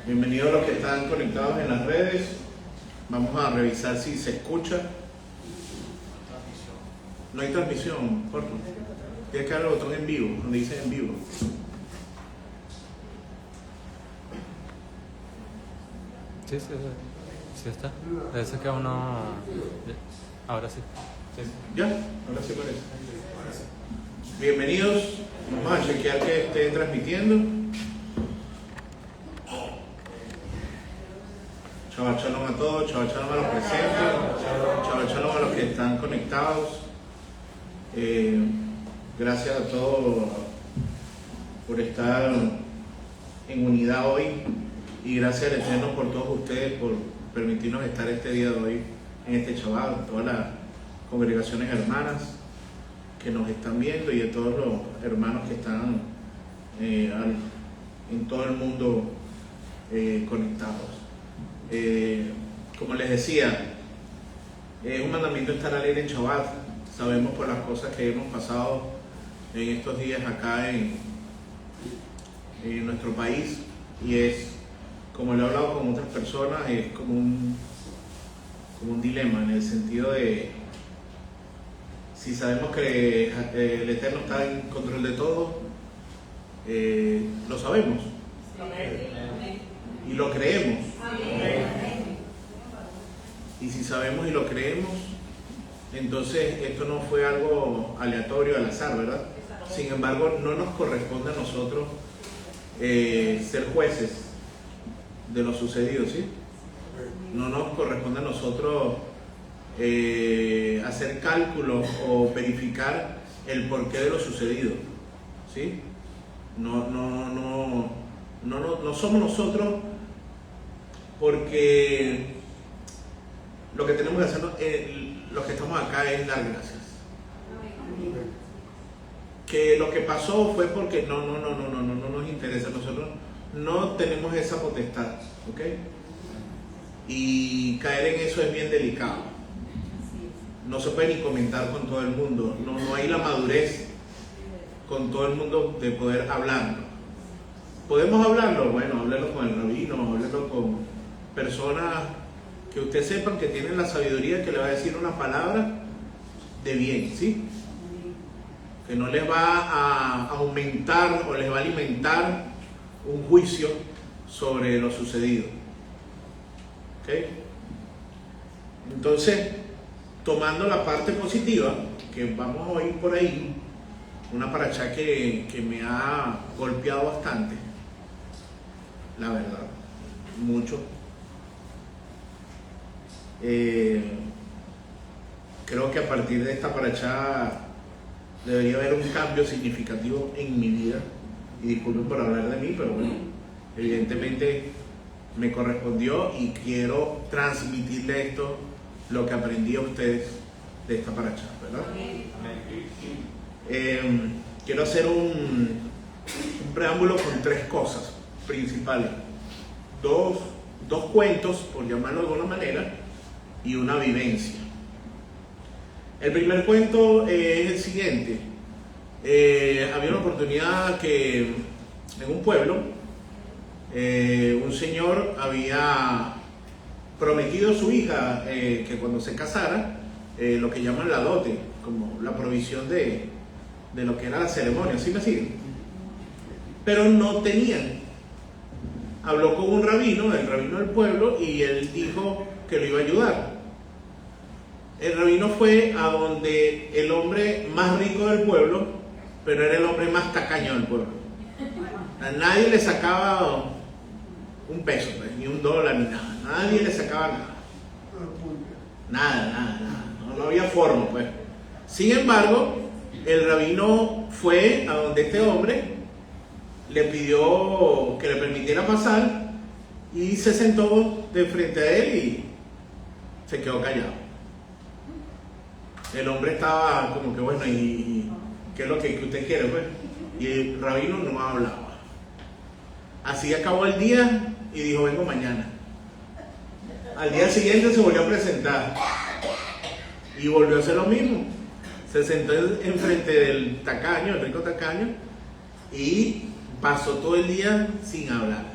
Bienvenidos a los que están conectados en las redes. Vamos a revisar si se escucha. No hay transmisión, Porto. Tienes que darle el botón en vivo, donde dice en vivo. Sí, está. Eso que uno... Ahora sí. ¿Ya? Ahora sí parece. Bienvenidos. Vamos a chequear que esté transmitiendo. Shabbat Shalom a todos, Shabbat Shalom a los presentes, Shabbat Shalom a los que están conectados. Gracias a todos por estar en unidad hoy y gracias al Eterno por todos ustedes por permitirnos estar este día de hoy en este Shabbat, todas las congregaciones hermanas que nos están viendo y a todos los hermanos que están en todo el mundo conectados. Como les decía, es un mandamiento estar alegre en Shabbat. Sabemos por las cosas que hemos pasado en estos días acá en nuestro país, y es, como le he hablado con otras personas, es como un dilema, en el sentido de si sabemos que el Eterno está en control de todo, lo sabemos y lo creemos. Y si sabemos y lo creemos, entonces esto no fue algo aleatorio, al azar, ¿verdad? Sin embargo, no nos corresponde a nosotros ser jueces de lo sucedido, ¿sí? No nos corresponde a nosotros hacer cálculos o verificar el porqué de lo sucedido, ¿sí? No somos nosotros, porque lo que tenemos que hacer los que estamos acá es dar gracias. Que lo que pasó fue porque no nos interesa. Nosotros no tenemos esa potestad, ¿ok? Y caer en eso es bien delicado. No se puede ni comentar con todo el mundo. No hay la madurez con todo el mundo de poder hablarlo. ¿Podemos hablarlo? Bueno, háblelo con el rabino, háblelo con personas que ustedes sepan que tienen la sabiduría, que le va a decir una palabra de bien, ¿sí? Que no les va a aumentar o les va a alimentar un juicio sobre lo sucedido. ¿Ok? Entonces, tomando la parte positiva, que vamos a oír por ahí, una parashá que me ha golpeado bastante, la verdad, mucho. Creo que a partir de esta parashá debería haber un cambio significativo en mi vida, y disculpen por hablar de mí, pero bueno, evidentemente me correspondió y quiero transmitirle esto, lo que aprendí a ustedes de esta parashá, ¿verdad? Quiero hacer un preámbulo con tres cosas principales, dos cuentos, por llamarlo de alguna manera, y una vivencia. El primer cuento es el siguiente. Había una oportunidad que en un pueblo un señor había prometido a su hija que cuando se casara, lo que llaman la dote, como la provisión de lo que era la ceremonia, ¿sí me siguen? Pero no tenían. Habló con un rabino, el rabino del pueblo, y él dijo que lo iba a ayudar. El rabino fue a donde el hombre más rico del pueblo, pero era el hombre más tacaño del pueblo. A nadie le sacaba un peso, pues, ni un dólar, ni nada. Nadie le sacaba nada. Nada. No había forma, pues. Sin embargo, el rabino fue a donde este hombre, le pidió que le permitiera pasar y se sentó de frente a él y se quedó callado. El hombre estaba como que, bueno, ¿y qué es lo que usted quiere, pues? Y el rabino no hablaba. Así acabó el día y dijo, vengo mañana. Al día siguiente se volvió a presentar y volvió a hacer lo mismo. Se sentó enfrente del tacaño, el rico tacaño, y pasó todo el día sin hablar.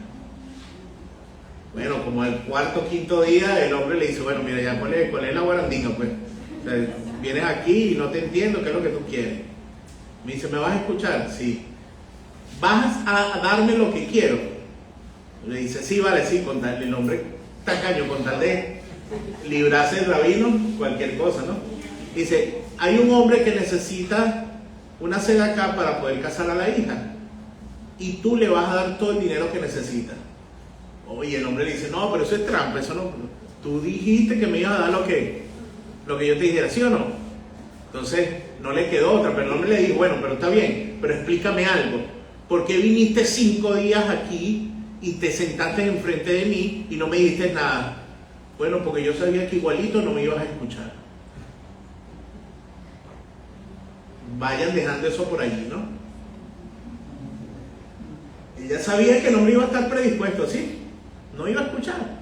Bueno, como al cuarto o quinto día el hombre le dice, bueno, mira, ya cuál es la guarandinga, pues. O sea, vienes aquí y no te entiendo, ¿qué es lo que tú quieres? Me dice, ¿me vas a escuchar? Sí. ¿Vas a darme lo que quiero? Le dice, sí, vale, sí, con tal, el hombre tacaño, con tal de librarse del rabino, cualquier cosa, ¿no? Dice, hay un hombre que necesita una sedacá para poder casar a la hija y tú le vas a dar todo el dinero que necesita. Oye, el hombre le dice, no, pero eso es trampa, eso no, tú dijiste que me ibas a dar lo que yo te dijera, ¿sí o no? Entonces no le quedó otra, pero el hombre le dijo, bueno, pero está bien, pero explícame algo, ¿por qué viniste 5 días aquí y te sentaste enfrente de mí y no me dijiste nada? Bueno, porque yo sabía que igualito no me ibas a escuchar. Vayan dejando eso por allí, ¿no? Ella sabía que el hombre iba a estar predispuesto, ¿sí? No iba a escuchar.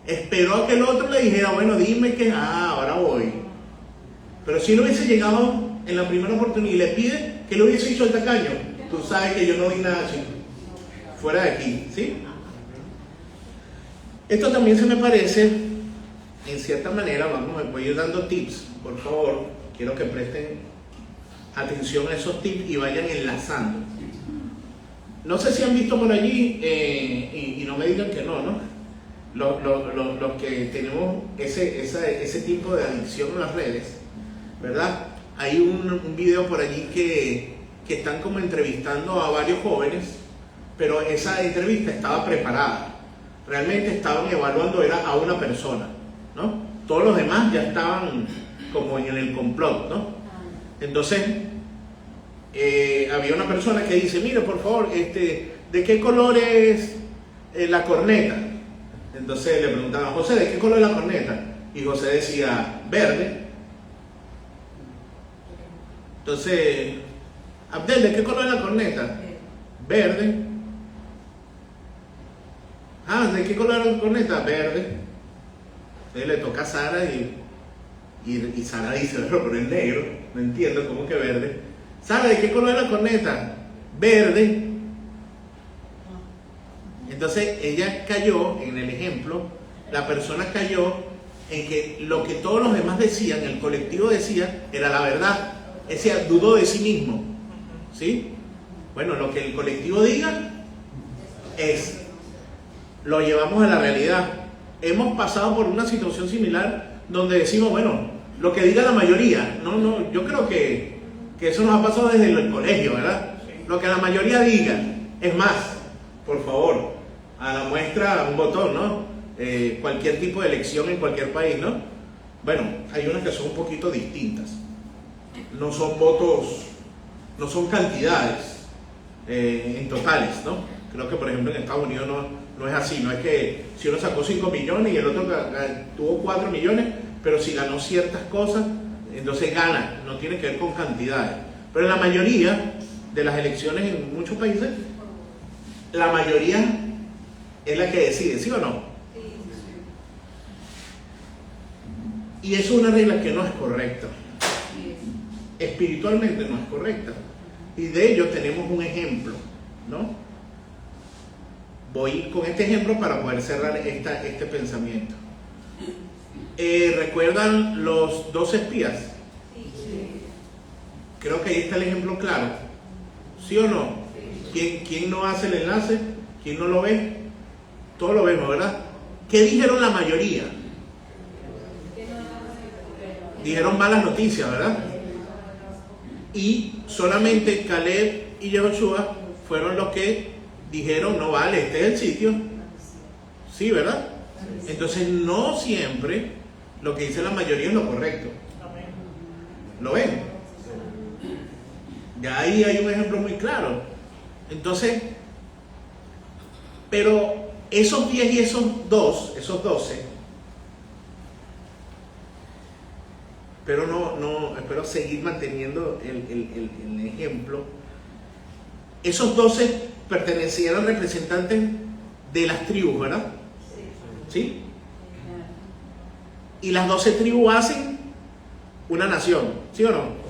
Esperó a que el otro le dijera, bueno, dime que, ahora voy. Pero si no hubiese llegado en la primera oportunidad y le pide que lo hubiese hecho el tacaño, tú sabes que yo no di nada, chico. Fuera de aquí, ¿sí? Esto también se me parece, en cierta manera, voy a ir dando tips, por favor, quiero que presten atención a esos tips y vayan enlazando. No sé si han visto por allí, y no me digan que no, ¿no? Los que tenemos ese tipo de adicción en las redes, ¿verdad? Hay un video por allí que están como entrevistando a varios jóvenes, pero esa entrevista estaba preparada. Realmente estaban evaluando a una persona, ¿no? Todos los demás ya estaban como en el complot, ¿no? Entonces, había una persona que dice, mire, por favor, ¿de qué color es la corneta? Entonces le preguntaban, José, ¿de qué color es la corneta? Y José decía, verde. Entonces, Abdel, ¿de qué color es la corneta? Verde. ¿De qué color es la corneta? Verde. Entonces le toca a Sara y Sara dice, pero es negro, no entiendo cómo que verde. Sara, ¿de qué color es la corneta? Verde. Entonces ella cayó en el ejemplo, la persona cayó en que lo que todos los demás decían, el colectivo decía, era la verdad. Decía, dudó de sí mismo, ¿sí? Bueno, lo que el colectivo diga lo llevamos a la realidad. Hemos pasado por una situación similar donde decimos, bueno, lo que diga la mayoría, no, yo creo que eso nos ha pasado desde el colegio, ¿verdad? Lo que la mayoría diga. Es más, por favor, a la muestra un botón, ¿no? Cualquier tipo de elección en cualquier país, ¿no? Bueno, hay unas que son un poquito distintas. No son votos, no son cantidades en totales, ¿no? Creo que, por ejemplo, en Estados Unidos no es así. No es que si uno sacó 5 millones y el otro tuvo 4 millones, pero si ganó ciertas cosas, entonces gana. No tiene que ver con cantidades. Pero en la mayoría de las elecciones en muchos países, la mayoría es la que decide, ¿sí o no? Y eso es una regla que no es correcta. Espiritualmente no es correcta. Y de ello tenemos un ejemplo, ¿no? Voy con este ejemplo para poder cerrar este pensamiento. ¿Recuerdan los 2 espías? Creo que ahí está el ejemplo claro. ¿Sí o no? ¿Quién no hace el enlace? ¿Quién no lo ve? Todos lo vemos, ¿verdad? ¿Qué dijeron la mayoría? Dijeron malas noticias, ¿verdad? Y solamente Caleb y Yehoshua fueron los que dijeron, no vale, este es el sitio. Sí, ¿verdad? Entonces no siempre lo que dice la mayoría es lo correcto. ¿Lo ven? Ya ahí hay un ejemplo muy claro. Entonces, pero esos 10 y esos 12, pero espero seguir manteniendo el ejemplo. Esos 12 pertenecieron representantes de las tribus, ¿verdad? ¿Sí? Y las 12 tribus hacen una nación, ¿sí o no?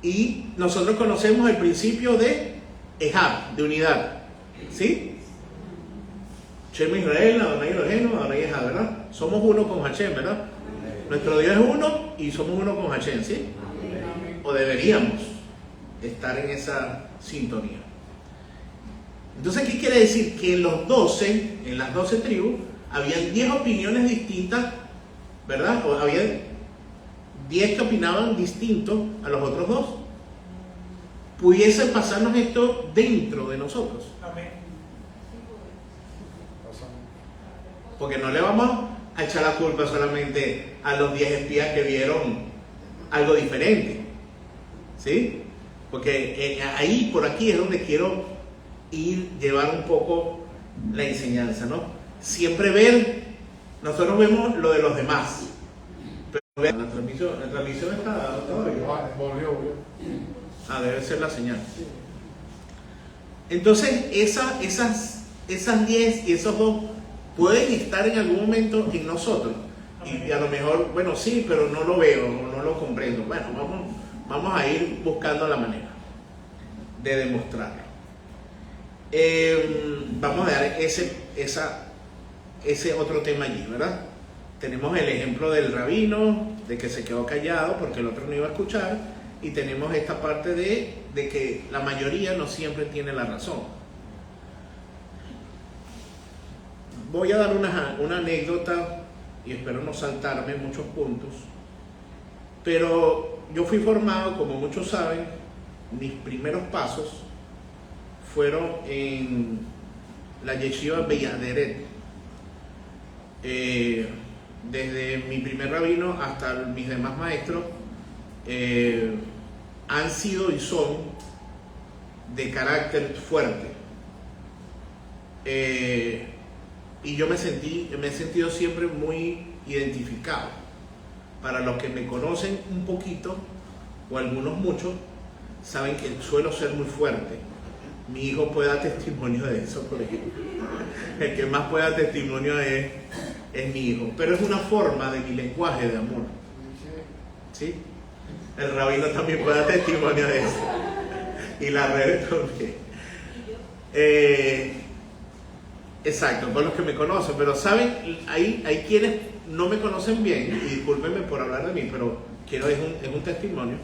Y nosotros conocemos el principio de Ehab, de unidad, ¿sí? Shem Israel, Adonai Eloheinu, Adonai Echad, ¿verdad? Somos uno con Hashem, ¿verdad? Nuestro Dios es uno y somos uno con Hashem, ¿sí? O deberíamos estar en esa sintonía. Entonces, ¿qué quiere decir? Que en las 12 tribus, habían 10 opiniones distintas, ¿verdad? O había 10 que opinaban distinto a los otros dos. Pudiese pasarnos esto dentro de nosotros. Amén. Porque no le vamos a echar la culpa solamente a los 10 espías que vieron algo diferente. ¿Sí? Porque ahí, por aquí es donde quiero llevar un poco la enseñanza, ¿no? Siempre nosotros vemos lo de los demás. Pero la transmisión está todavía. Volvió. Debe ser la señal. Entonces, esas 10 y esos 2 pueden estar en algún momento en nosotros. Y a lo mejor, bueno, sí, pero no lo veo, no lo comprendo. Bueno, vamos a ir buscando la manera de demostrarlo. Vamos a dar ese otro tema allí, ¿verdad? Tenemos el ejemplo del rabino, de que se quedó callado porque el otro no iba a escuchar, y tenemos esta parte de que la mayoría no siempre tiene la razón. Voy a dar una anécdota y espero no saltarme muchos puntos, pero yo fui formado, como muchos saben, mis primeros pasos fueron en la Yeshiva Beyaderet. Desde mi primer rabino hasta mis demás maestros han sido y son de carácter fuerte. Y yo me he sentido siempre muy identificado. Para los que me conocen un poquito, o algunos muchos, saben que suelo ser muy fuerte. Mi hijo puede dar testimonio de eso, por ejemplo. El que más puede dar testimonio es mi hijo. Pero es una forma de mi lenguaje de amor. ¿Sí? El rabino también puede dar testimonio de eso. Y la red también. Exacto, con los que me conocen. Pero saben, hay quienes no me conocen bien, y discúlpenme por hablar de mí, pero es un testimonio.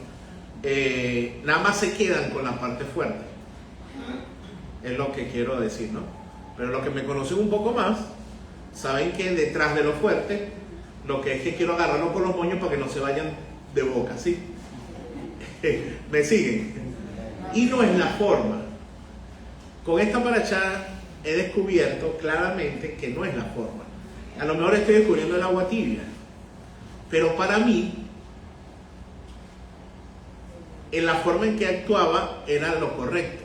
Nada más se quedan con la parte fuerte. Es lo que quiero decir, ¿no? Pero los que me conocen un poco más saben que detrás de lo fuerte, lo que es que quiero agarrarlo por los moños para que no se vayan de boca, ¿sí? ¿Me siguen? Y no es la forma. Con esta paracha he descubierto claramente que no es la forma. A lo mejor estoy descubriendo el agua tibia, pero para mí, en la forma en que actuaba era lo correcto,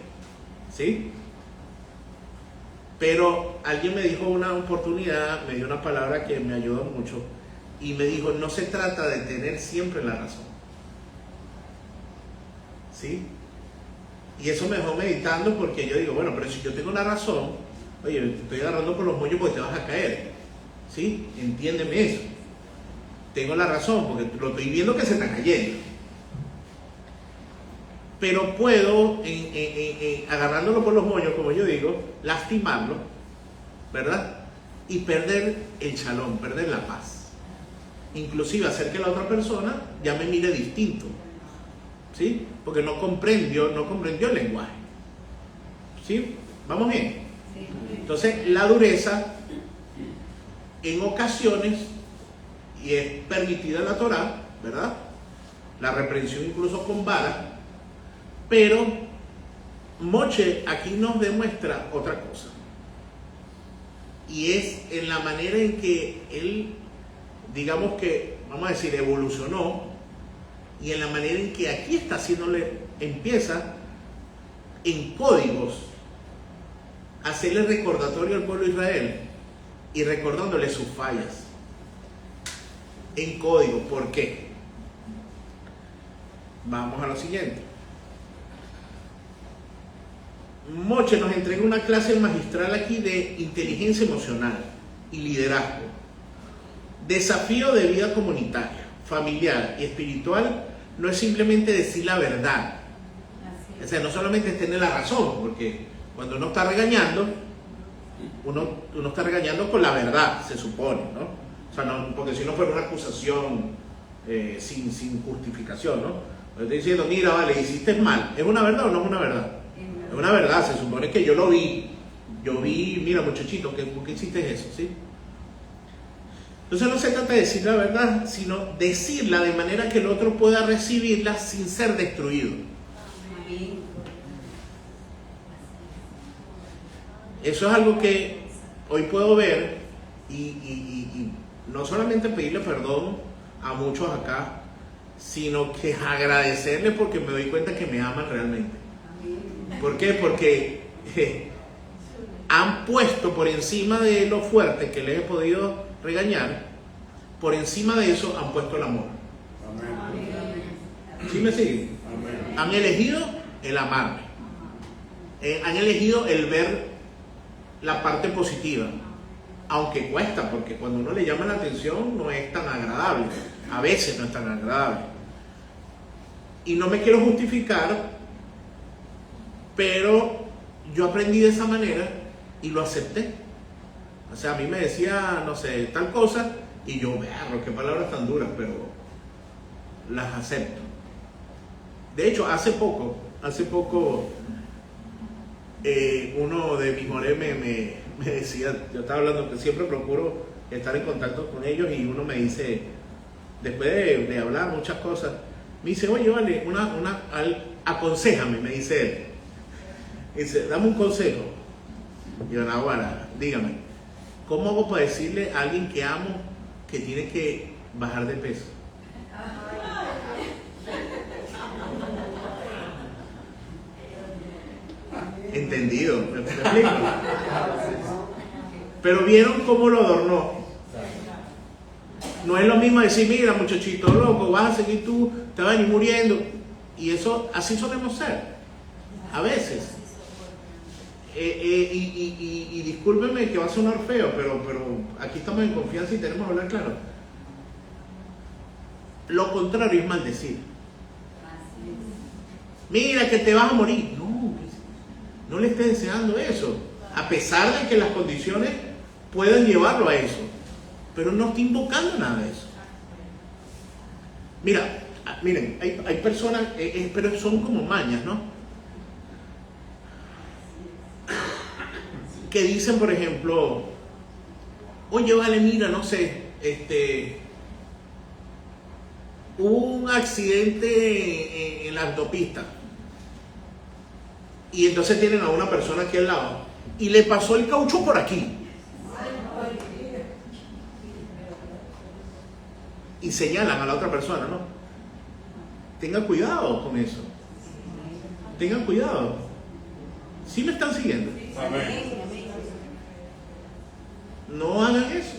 ¿sí? Pero alguien me dijo una oportunidad, me dio una palabra que me ayudó mucho, y me dijo, no se trata de tener siempre la razón, ¿sí? Y eso me dejó meditando, porque yo digo, bueno, pero si yo tengo la razón, oye, te estoy agarrando por los moños porque te vas a caer, ¿sí? Entiéndeme eso. Tengo la razón porque lo estoy viendo que se está cayendo. Pero puedo, agarrándolo por los moños, como yo digo, lastimarlo, ¿verdad? Y perder el shalom, perder la paz. Inclusive hacer que la otra persona ya me mire distinto, ¿sí? Porque no comprendió el lenguaje, ¿sí? ¿Vamos bien? Entonces, la dureza, en ocasiones, y es permitida en la Torá, ¿verdad? La reprensión incluso con vara. Pero Moshe aquí nos demuestra otra cosa, y es en la manera en que él, digamos que, vamos a decir, evolucionó, y en la manera en que aquí está empieza en códigos a hacerle recordatorio al pueblo de Israel y recordándole sus fallas en código. ¿Por qué? Vamos a lo siguiente. Moshe nos entrega una clase magistral aquí de inteligencia emocional y liderazgo, desafío de vida comunitaria, familiar y espiritual. No es simplemente decir la verdad, o sea, no solamente es tener la razón, porque cuando uno está regañando, uno está regañando con la verdad, se supone, ¿no? O sea, no, porque si no fuera una acusación sin justificación, ¿no? Estoy diciendo, mira, vale, hiciste mal. ¿Es una verdad o no es una verdad? Es una verdad, se supone que yo lo vi. Yo vi, mira, muchachito, ¿por qué hiciste eso? ¿Sí? Entonces no se trata de decir la verdad, sino decirla de manera que el otro pueda recibirla sin ser destruido. Eso es algo que hoy puedo ver y no solamente pedirle perdón a muchos acá, sino que agradecerle porque me doy cuenta que me aman realmente. ¿Por qué? Porque han puesto por encima de lo fuerte que les he podido regañar, por encima de eso han puesto el amor. ¿Sí me siguen? Han elegido el amarme. Han elegido el ver la parte positiva, aunque cuesta, porque cuando uno le llama la atención no es tan agradable, a veces no es tan agradable. Y no me quiero justificar, pero yo aprendí de esa manera y lo acepté. O sea, a mí me decía, no sé, tal cosa, y yo, verro, qué palabras tan duras, pero las acepto. De hecho, hace poco, uno de mis morenos me decía, yo estaba hablando, que siempre procuro estar en contacto con ellos, y uno me dice, después de hablar muchas cosas, me dice, oye, vale, aconséjame, me dice él. Dice, dame un consejo. Y yo, Naguará, dígame, ¿cómo hago para decirle a alguien que amo que tiene que bajar de peso? Entendido, ¿me explico? Pero vieron cómo lo adornó. No es lo mismo decir, mira, muchachito loco, vas a seguir tú, te vas a ir muriendo. Y eso, así solemos ser, a veces. Y discúlpeme que va a sonar feo, pero aquí estamos en confianza y tenemos que hablar claro. Lo contrario es maldecir. Mira que te vas a morir. No le estés deseando eso, a pesar de que las condiciones pueden llevarlo a eso, pero no está invocando nada de eso. Miren, hay personas, pero son como mañas, ¿no? Que dicen, por ejemplo, oye, vale, mira, no sé, hubo un accidente en la autopista, y entonces tienen a una persona aquí al lado y le pasó el caucho por aquí y señalan a la otra persona, ¿no? Tengan cuidado con eso, tengan cuidado. ¿Sí me están siguiendo? Amén. No hagan eso.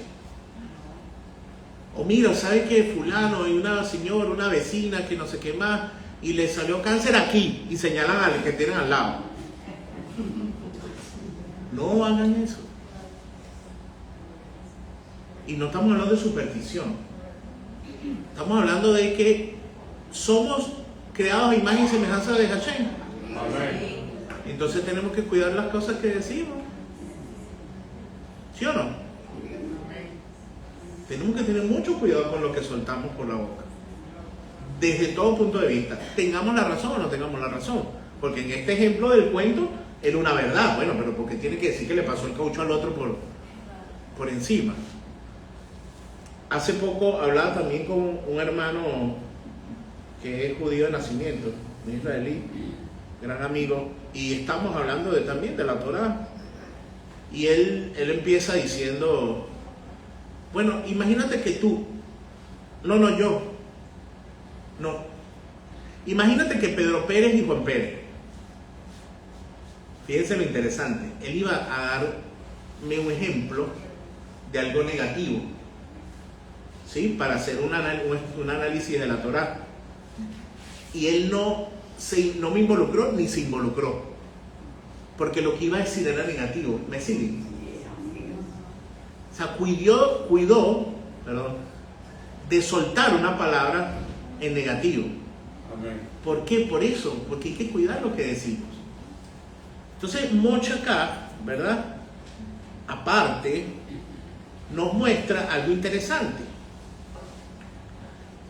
O mira, ¿sabe qué? Fulano, hay una señora, una vecina que no sé qué más, y le salió cáncer aquí, y señalan al que tienen al lado. No hagan eso. Y no estamos hablando de superstición. Estamos hablando de que somos creados a imagen y semejanza de Hashem. Amén. Entonces tenemos que cuidar las cosas que decimos. ¿Sí o no? Tenemos que tener mucho cuidado con lo que soltamos por la boca. Desde todo punto de vista. Tengamos la razón o no tengamos la razón. Porque en este ejemplo del cuento era una verdad. Bueno, pero porque tiene que decir que le pasó el caucho al otro por encima. Hace poco hablaba también con un hermano que es judío de nacimiento, un israelí, gran amigo, y estamos hablando también de la Torá. Y él empieza diciendo, bueno, imagínate que tú, imagínate que Pedro Pérez y Juan Pérez, fíjense lo interesante, él iba a darme un ejemplo de algo negativo, ¿sí? Para hacer un análisis de la Torá. Y él no me involucró ni se involucró, porque lo que iba a decir era negativo. ¿Me siguen? O sea, cuidó de soltar una palabra en negativo. Amén. ¿Por qué? Por eso, porque hay que cuidar lo que decimos. Entonces, Mocha acá, ¿verdad? aparte, nos muestra algo interesante.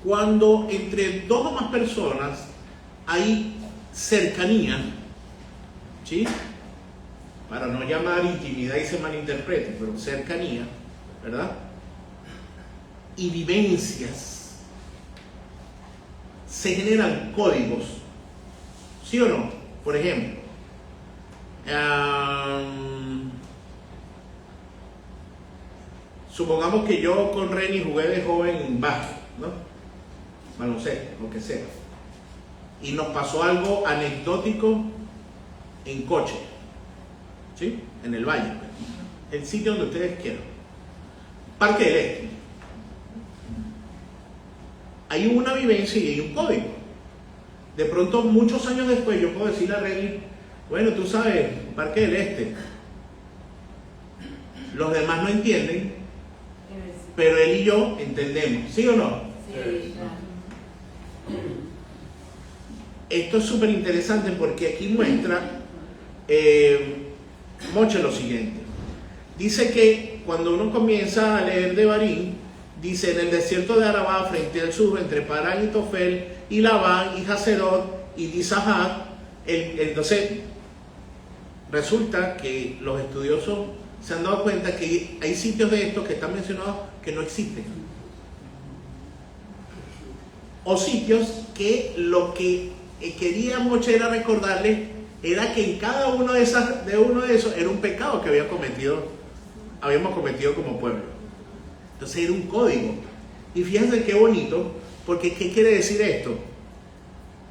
Cuando entre dos o más personas hay cercanía, ¿sí? Para no llamar intimidad y se malinterprete, pero cercanía, ¿verdad? Y vivencias, se generan códigos, ¿sí o no? Por ejemplo, supongamos que yo con Reni jugué de joven básquet, ¿no? Baloncesto, lo que sea. Y nos pasó algo anecdótico en coche, ¿sí? En el valle, el sitio donde ustedes quieran. Parque del Este. Hay una vivencia y hay un código. De pronto, muchos años después, yo puedo decirle a Reni, bueno, tú sabes, Parque del Este. Los demás no entienden, pero él y yo entendemos, ¿sí o no? Sí, claro. Esto es súper interesante porque aquí muestra Moche lo siguiente. Dice que cuando uno comienza a leer Devarim, dice en el desierto de Arabá, frente al sur, entre Parán y Tofel, y Labán, y Haserot, y Dizahab, entonces resulta que los estudiosos se han dado cuenta que hay sitios de estos que están mencionados que no existen. O sitios que lo que quería Moche era recordarles era que en cada uno de esos era un pecado que habíamos cometido como pueblo. Entonces era un código. Y fíjense qué bonito, porque ¿qué quiere decir esto?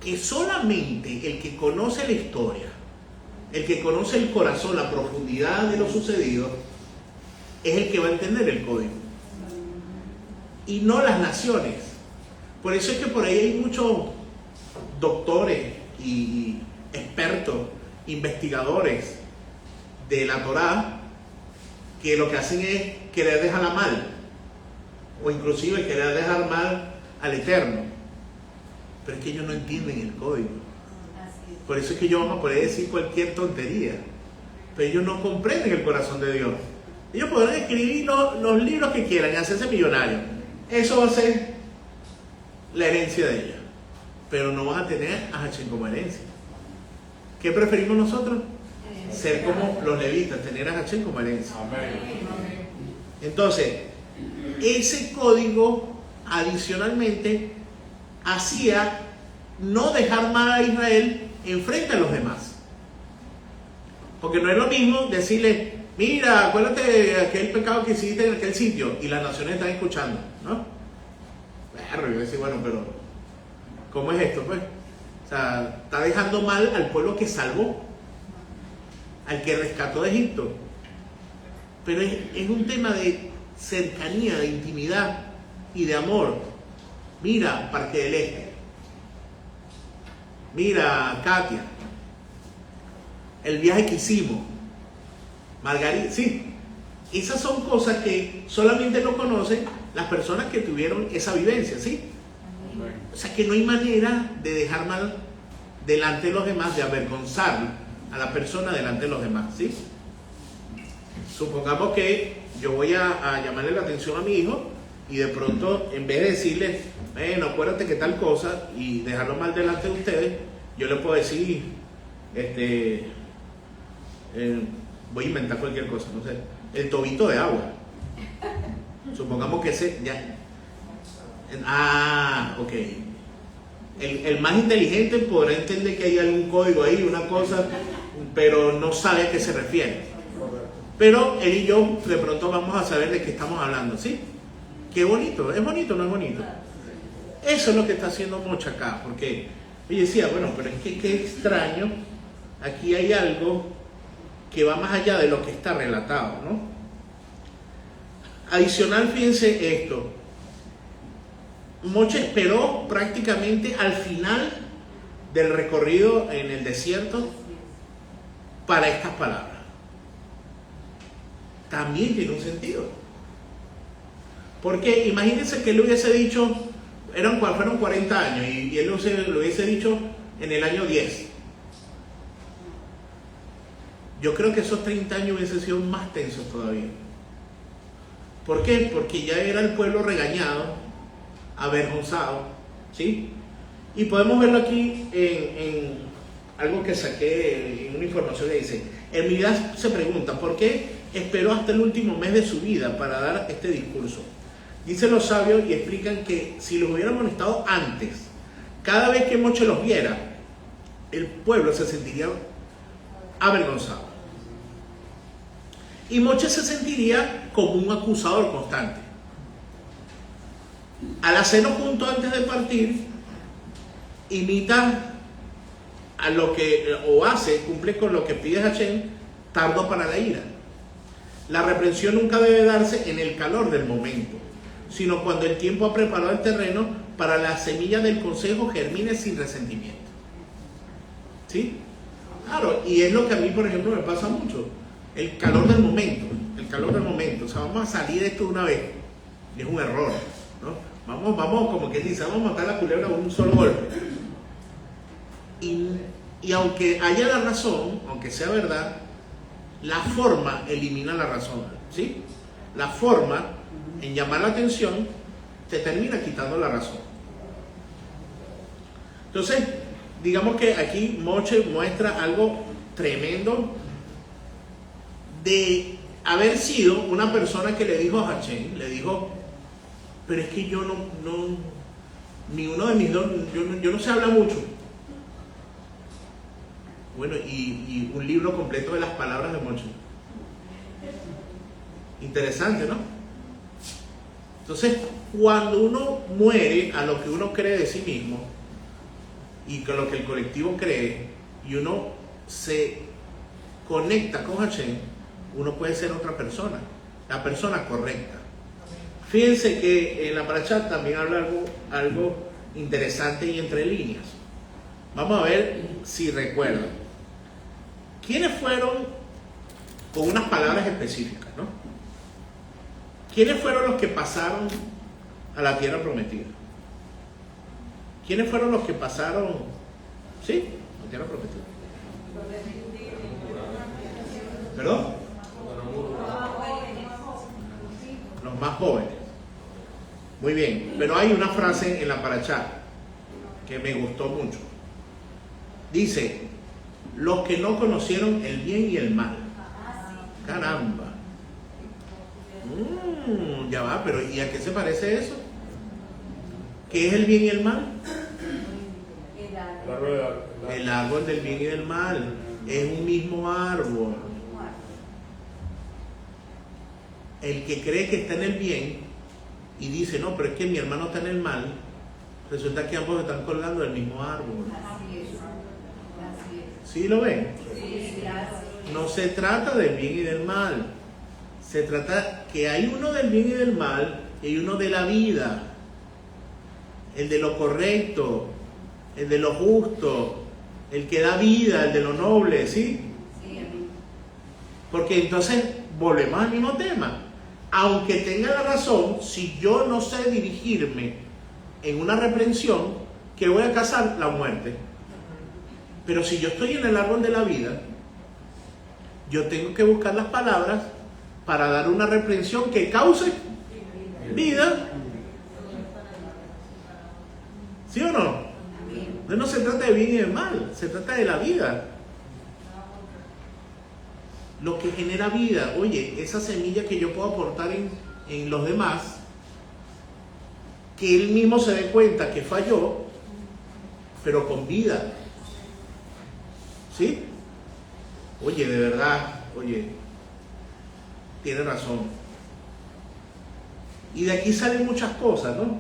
Que solamente el que conoce la historia, el que conoce el corazón, la profundidad de lo sucedido, es el que va a entender el código. Y no las naciones. Por eso es que por ahí hay muchos doctores y expertos, investigadores de la Torá, que lo que hacen es querer dejarla mal, o inclusive querer dejar mal al Eterno. Pero es que ellos no entienden el código. Por eso es que ellos van a poder decir cualquier tontería, pero ellos no comprenden el corazón de Dios. Ellos podrán escribir los libros que quieran y hacerse millonarios. Eso va a ser la herencia de ellos, pero no van a tener a Hashem como herencia. ¿Qué preferimos nosotros? Ser como los levitas, tener a Hashem como herencia. Entonces, ese código adicionalmente hacía no dejar mal a Israel enfrente a los demás, porque no es lo mismo decirle, mira, acuérdate de aquel pecado que hiciste en aquel sitio, y las naciones están escuchando, ¿no? Yo voy a decir, bueno, pero ¿cómo es esto, pues? O sea, está dejando mal al pueblo que salvó, al que rescató de Egipto. Pero es un tema de cercanía, de intimidad y de amor. Mira, Parque del Este. Mira, Katia. El viaje que hicimos. Margarita, sí. Esas son cosas que solamente lo conocen las personas que tuvieron esa vivencia, ¿sí? O sea que no hay manera de dejar mal delante de los demás, de avergonzar a la persona delante de los demás, ¿sí? Supongamos que yo voy a llamarle la atención a mi hijo y de pronto, en vez de decirle, no acuérdate que tal cosa, y dejarlo mal delante de ustedes, yo le puedo decir, voy a inventar cualquier cosa, no sé, el tobito de agua. Supongamos que ese ya. Ok. El más inteligente podrá entender que hay algún código ahí, una cosa, pero no sabe a qué se refiere. Pero él y yo de pronto vamos a saber de qué estamos hablando, ¿sí? Qué bonito, ¿es bonito o no es bonito? Eso es lo que está haciendo Moche acá, porque yo decía, bueno, pero es que qué extraño, aquí hay algo que va más allá de lo que está relatado, ¿no? Adicional, fíjense esto. Moche esperó prácticamente al final del recorrido en el desierto para estas palabras. También tiene un sentido. Porque imagínense que él hubiese dicho, fueron 40 años, y él lo hubiese dicho en el año 10. yo creo que esos 30 años hubiesen sido más tensos todavía. ¿Por qué? Porque ya era el pueblo regañado, avergonzado, ¿sí? Y podemos verlo aquí en algo que saqué, en una información que dice: Hermídas se pregunta, ¿por qué esperó hasta el último mes de su vida para dar este discurso? Dicen los sabios y explican que si los hubieran amonestado antes, cada vez que Moche los viera, el pueblo se sentiría avergonzado. Y Moche se sentiría como un acusador constante. Al hacerlo junto antes de partir, imita a lo que, o hace, cumple con lo que pide Hashem, tardo para la ira. La reprensión nunca debe darse en el calor del momento, sino cuando el tiempo ha preparado el terreno para la semilla del consejo germine sin resentimiento. ¿Sí? Claro, y es lo que a mí, por ejemplo, me pasa mucho. El calor del momento, o sea, vamos a salir de esto de una vez. Y es un error, ¿no? Vamos, como que dice, vamos a matar a la culebra con un solo golpe. Y aunque haya la razón, aunque sea verdad, la forma elimina la razón, ¿sí? La forma en llamar la atención te termina quitando la razón. Entonces, digamos que aquí Moche muestra algo tremendo de haber sido una persona que le dijo a Hashem, le dijo: pero es que yo no ni uno de mis dos, yo no sé hablar mucho. Bueno, y un libro completo de las palabras de Moche. Interesante, ¿no? Entonces, cuando uno muere a lo que uno cree de sí mismo y con lo que el colectivo cree, y uno se conecta con Hashem, uno puede ser otra persona, la persona correcta. Fíjense que en la parashá también habla algo interesante y entre líneas. Vamos a ver si recuerdan. ¿Quiénes fueron, con unas palabras específicas, ¿no? ¿Quiénes fueron los que pasaron a la tierra prometida? ¿Quiénes fueron los que pasaron, sí, a la tierra prometida? ¿Perdón? Los más jóvenes. Muy bien, pero hay una frase en la parashá que me gustó mucho. Dice: los que no conocieron el bien y el mal. Caramba. Ya va, pero ¿y a qué se parece eso? ¿Qué es el bien y el mal? El árbol del bien y del mal. Es un mismo árbol. El que cree que está en el bien y dice: no, pero es que mi hermano está en el mal, resulta que ambos están colgando del mismo árbol. ¿Sí lo ven? No se trata del bien y del mal. Se trata que hay uno del bien y del mal y hay uno de la vida. El de lo correcto, el de lo justo, el que da vida, el de lo noble, ¿sí? Porque entonces volvemos al mismo tema. Aunque tenga la razón, si yo no sé dirigirme en una reprensión, ¿qué voy a causar? La muerte. Pero si yo estoy en el árbol de la vida, yo tengo que buscar las palabras para dar una reprensión que cause vida. ¿Sí o no? Entonces no se trata de bien y de mal, se trata de la vida. Lo que genera vida, oye, esa semilla que yo puedo aportar en los demás, que él mismo se dé cuenta que falló, pero con vida. ¿Sí? Oye, de verdad, oye, tiene razón. Y de aquí salen muchas cosas, ¿no?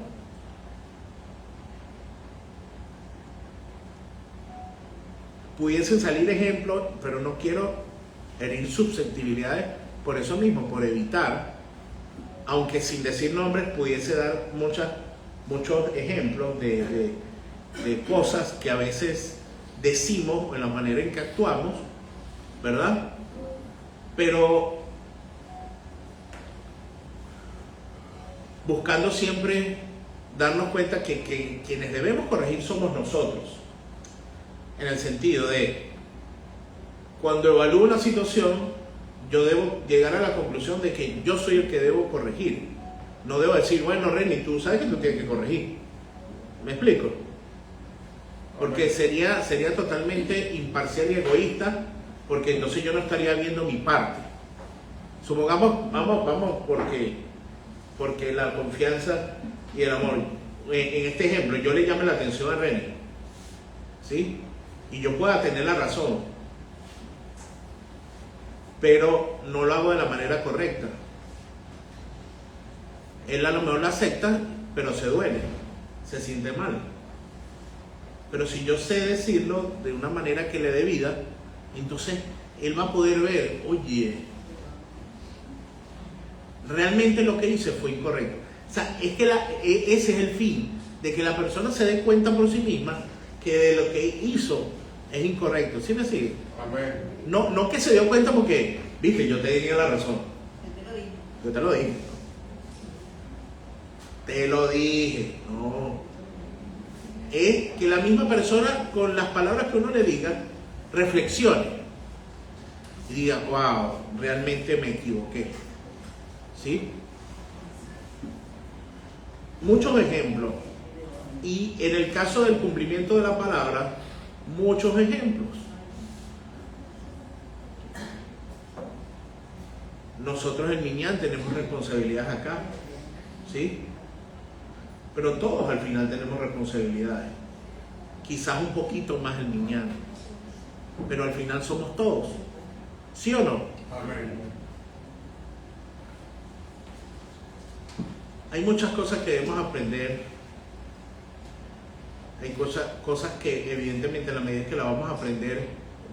Pudiesen salir ejemplos, pero no quiero herir susceptibilidades por eso mismo, por evitar, aunque sin decir nombres pudiese dar muchos ejemplos de cosas que a veces decimos en la manera en que actuamos, ¿verdad? Pero buscando siempre darnos cuenta que quienes debemos corregir somos nosotros, en el sentido de cuando evalúo una situación, yo debo llegar a la conclusión de que yo soy el que debo corregir. No debo decir, bueno, Reni, tú sabes que tú tienes que corregir. ¿Me explico? Porque sería totalmente imparcial y egoísta, porque entonces yo no estaría viendo mi parte. Supongamos, vamos, porque la confianza y el amor. En este ejemplo, yo le llamo la atención a Reni, ¿sí? Y yo pueda tener la razón, pero no lo hago de la manera correcta. Él a lo mejor la acepta, pero se duele, se siente mal. Pero si yo sé decirlo de una manera que le dé vida, entonces él va a poder ver, oye, realmente lo que hice fue incorrecto. O sea, es que ese es el fin, de que la persona se dé cuenta por sí misma que de lo que hizo es incorrecto. ¿Sí me sigue? Amén. No que se dio cuenta porque, viste, yo te tenía la razón. Yo te lo dije. Te lo dije. No. Es que la misma persona, con las palabras que uno le diga, reflexione y diga, wow, realmente me equivoqué. ¿Sí? Muchos ejemplos. Y en el caso del cumplimiento de la palabra, muchos ejemplos. Nosotros en Miñán tenemos responsabilidades acá, ¿sí? Pero todos al final tenemos responsabilidades. Quizás un poquito más en Miñán, pero al final somos todos. ¿Sí o no? Amén. Hay muchas cosas que debemos aprender. Hay cosas que evidentemente a la medida que las vamos a aprender,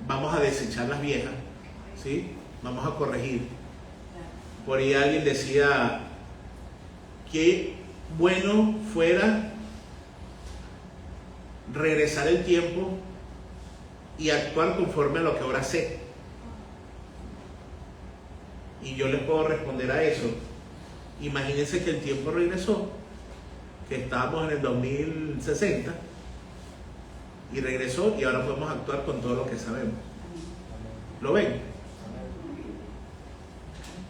vamos a desechar las viejas, ¿sí? Vamos a corregir. Por ahí alguien decía que bueno fuera regresar el tiempo y actuar conforme a lo que ahora sé. Y yo les puedo responder a eso. Imagínense que el tiempo regresó, que estábamos en el 2060 y regresó y ahora podemos actuar con todo lo que sabemos. ¿Lo ven?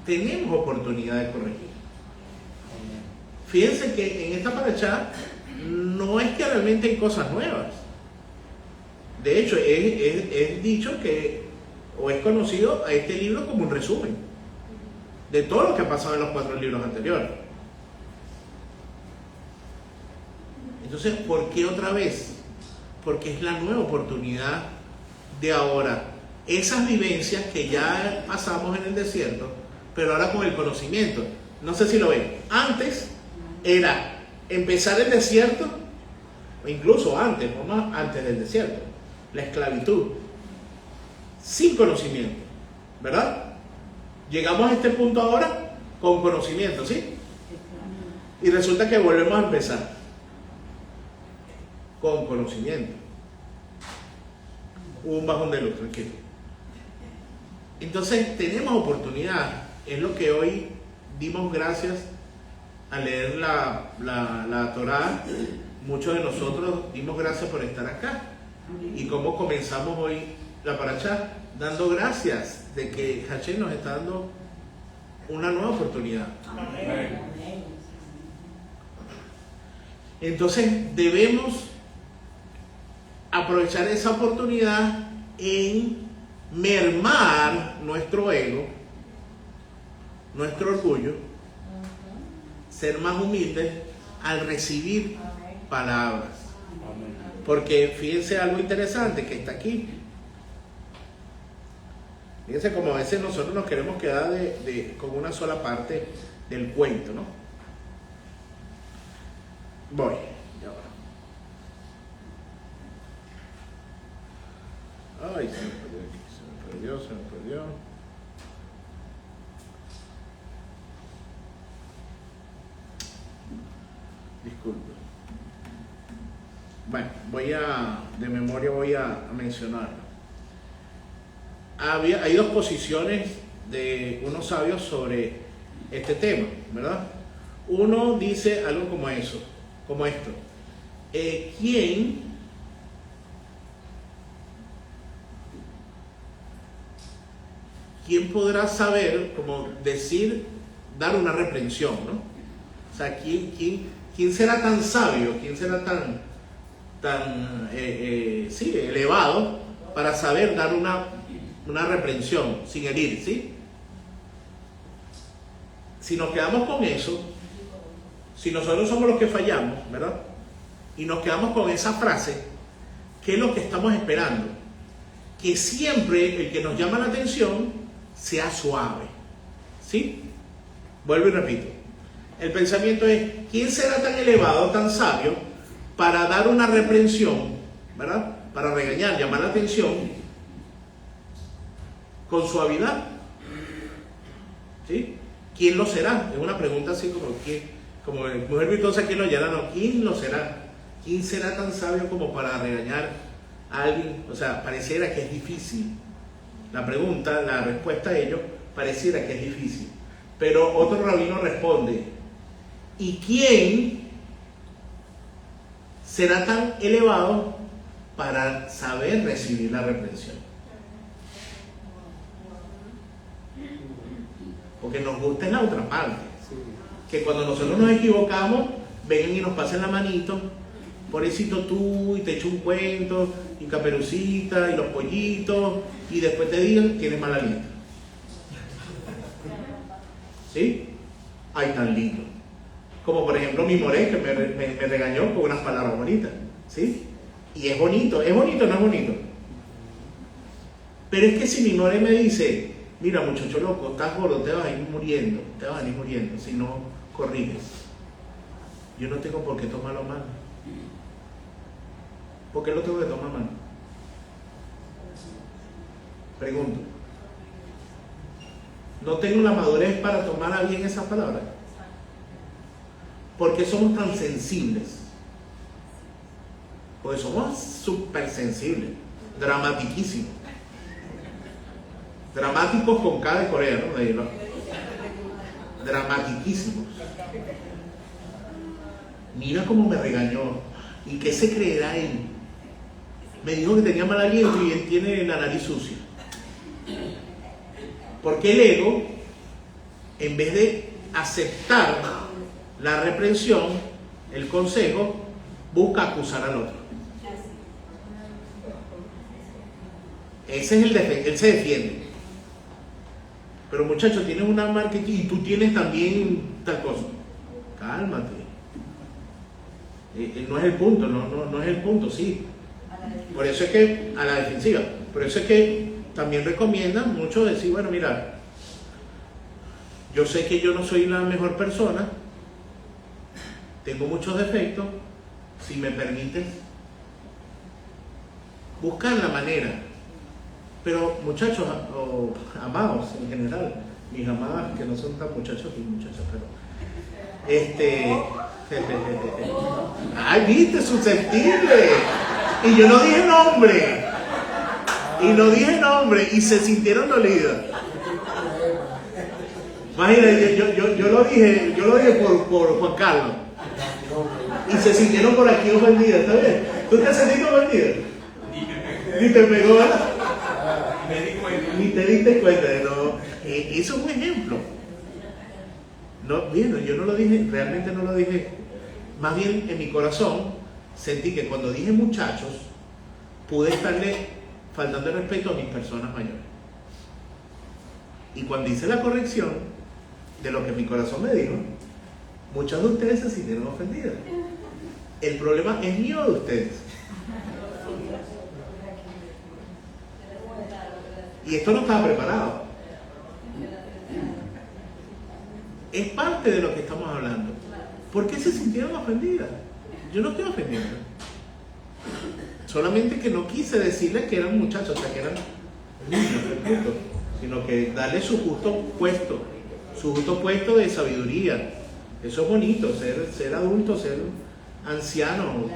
Tenemos oportunidad de corregir. Fíjense que en esta paracha no es que realmente hay cosas nuevas. De hecho, es dicho que, o es conocido a este libro como un resumen de todo lo que ha pasado en los 4 libros anteriores. Entonces, ¿por qué otra vez? Porque es la nueva oportunidad de ahora. Esas vivencias que ya pasamos en el desierto, pero ahora con el conocimiento. No sé si lo ven. Antes era empezar el desierto, o incluso antes, no más antes del desierto, la esclavitud, sin conocimiento, ¿verdad? Llegamos a este punto ahora con conocimiento, ¿sí? Y resulta que volvemos a empezar con conocimiento. Un bajón de luz, tranquilo. Entonces tenemos oportunidad. Es lo que hoy dimos gracias a leer la Torá. Muchos de nosotros dimos gracias por estar acá. Y cómo comenzamos hoy la parashá, dando gracias de que Hashem nos está dando una nueva oportunidad. Amén. Entonces debemos aprovechar esa oportunidad en mermar nuestro ego, nuestro orgullo, ser más humildes al recibir palabras. Porque fíjense algo interesante que está aquí. Fíjense como a veces nosotros nos queremos quedar con una sola parte del cuento, ¿no? Voy. Ya va. Ay, se me perdió. Disculpe. Bueno, de memoria voy a mencionarlo. Hay dos posiciones de unos sabios sobre este tema, ¿verdad? Uno dice algo como eso, como esto. ¿Quién ¿quién podrá saber, como decir, dar una reprensión, ¿no? O sea, ¿quién será tan sabio, quién será tan sí, elevado para saber dar una reprensión sin herir, ¿sí? Si nos quedamos con eso, si nosotros somos los que fallamos, ¿verdad? Y nos quedamos con esa frase, ¿qué es lo que estamos esperando? Que siempre el que nos llama la atención sea suave, ¿sí? Vuelvo y repito. El pensamiento es, ¿quién será tan elevado, tan sabio, para dar una reprensión, ¿verdad? Para regañar, llamar la atención con suavidad, ¿sí? ¿Quién lo será? Es una pregunta así como mujer virtuosa, ¿quién lo hallará? No, ¿quién lo será? ¿Quién será tan sabio como para regañar a alguien? O sea, pareciera que es difícil. La pregunta, la respuesta a ello, pareciera que es difícil. Pero otro rabino responde, ¿y quién será tan elevado para saber recibir la reprensión? Porque nos gusta en la otra parte. Que cuando nosotros nos equivocamos, vengan y nos pasen la manito, pobrecito tú, y te echo un cuento, y Caperucita, y los pollitos, y después te digan, tienes mala aliento. ¿Sí? Ay, tan lindo. Como por ejemplo mi Moré, que me regañó con unas palabras bonitas. ¿Sí? Y es bonito, no es bonito. Pero es que si mi Moré me dice, mira muchacho loco, estás gordo, te vas a ir muriendo, si no corriges. Yo no tengo por qué tomarlo mal. ¿Por qué lo tengo que tomar mal? Pregunto. ¿No tengo la madurez para tomar a bien esas palabras? ¿Por qué somos tan sensibles? Porque somos súper sensibles, dramatiquísimos. Dramáticos con K de Corea, ¿no? Dramatiquísimos. Mira cómo me regañó. ¿Y qué se creerá él? Me dijo que tenía mal aliento y él tiene la nariz sucia. Porque el ego, en vez de aceptar la reprensión, el consejo, busca acusar al otro. Ese es él se defiende. Pero muchachos, tienes una marketing y tú tienes también tal cosa. Cálmate. No es el punto, no es el punto, sí. Por eso es que, a la defensiva, por eso es que también recomiendan mucho decir, bueno, mira, yo sé que yo no soy la mejor persona, tengo muchos defectos, si me permites, buscar la manera. Pero muchachos, o amados en general, mis amadas que no son tan muchachos y muchachas, pero ay, viste, susceptible. Y yo no dije nombre, y se sintieron dolidas. Imagínate, yo lo dije por Juan Carlos. Y se sintieron por aquí ofendidas, ¿está bien? ¿Tú te sentiste ofendida? Ni te pegó, ¿verdad? Ni te diste cuenta de no. Eso es un ejemplo. No, bien, yo no lo dije, realmente no lo dije. Más bien en mi corazón sentí que cuando dije muchachos, pude estarle faltando el respeto a mis personas mayores. Y cuando hice la corrección de lo que mi corazón me dijo, muchas de ustedes se sintieron ofendidas. El problema es mío de ustedes. Y esto no estaba preparado. Es parte de lo que estamos hablando. ¿Por qué se sintieron ofendidas? Yo no estoy ofendida. Solamente que no quise decirles que eran muchachos, o sea, que eran niños, sino que darle su justo puesto de sabiduría. Eso es bonito, ser adulto, ser anciano.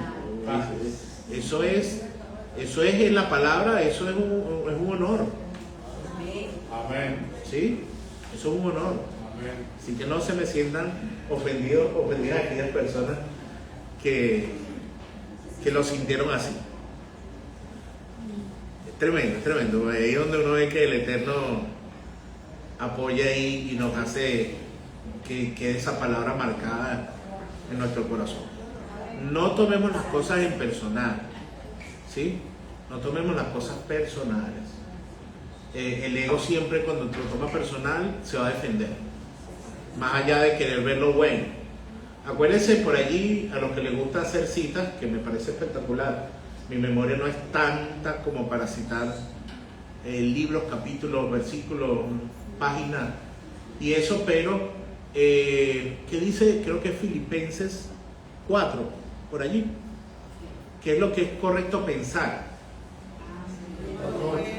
Eso es en la palabra, eso es un honor. Amén. ¿Sí? Eso es un honor. Así que no se me sientan ofendidas aquellas personas que lo sintieron así. Es tremendo. Ahí es donde uno ve que el Eterno apoye ahí y nos hace que quede esa palabra marcada en nuestro corazón. No tomemos las cosas en personal, ¿sí? No tomemos las cosas personales. El ego siempre, cuando lo toma personal, se va a defender, más allá de querer ver lo bueno. Acuérdense por allí, a los que les gusta hacer citas, que me parece espectacular, mi memoria no es tanta como para citar libros, capítulos, versículos, páginas y eso, pero ¿qué dice? Creo que es Filipenses 4, por allí, que es lo que es correcto pensar.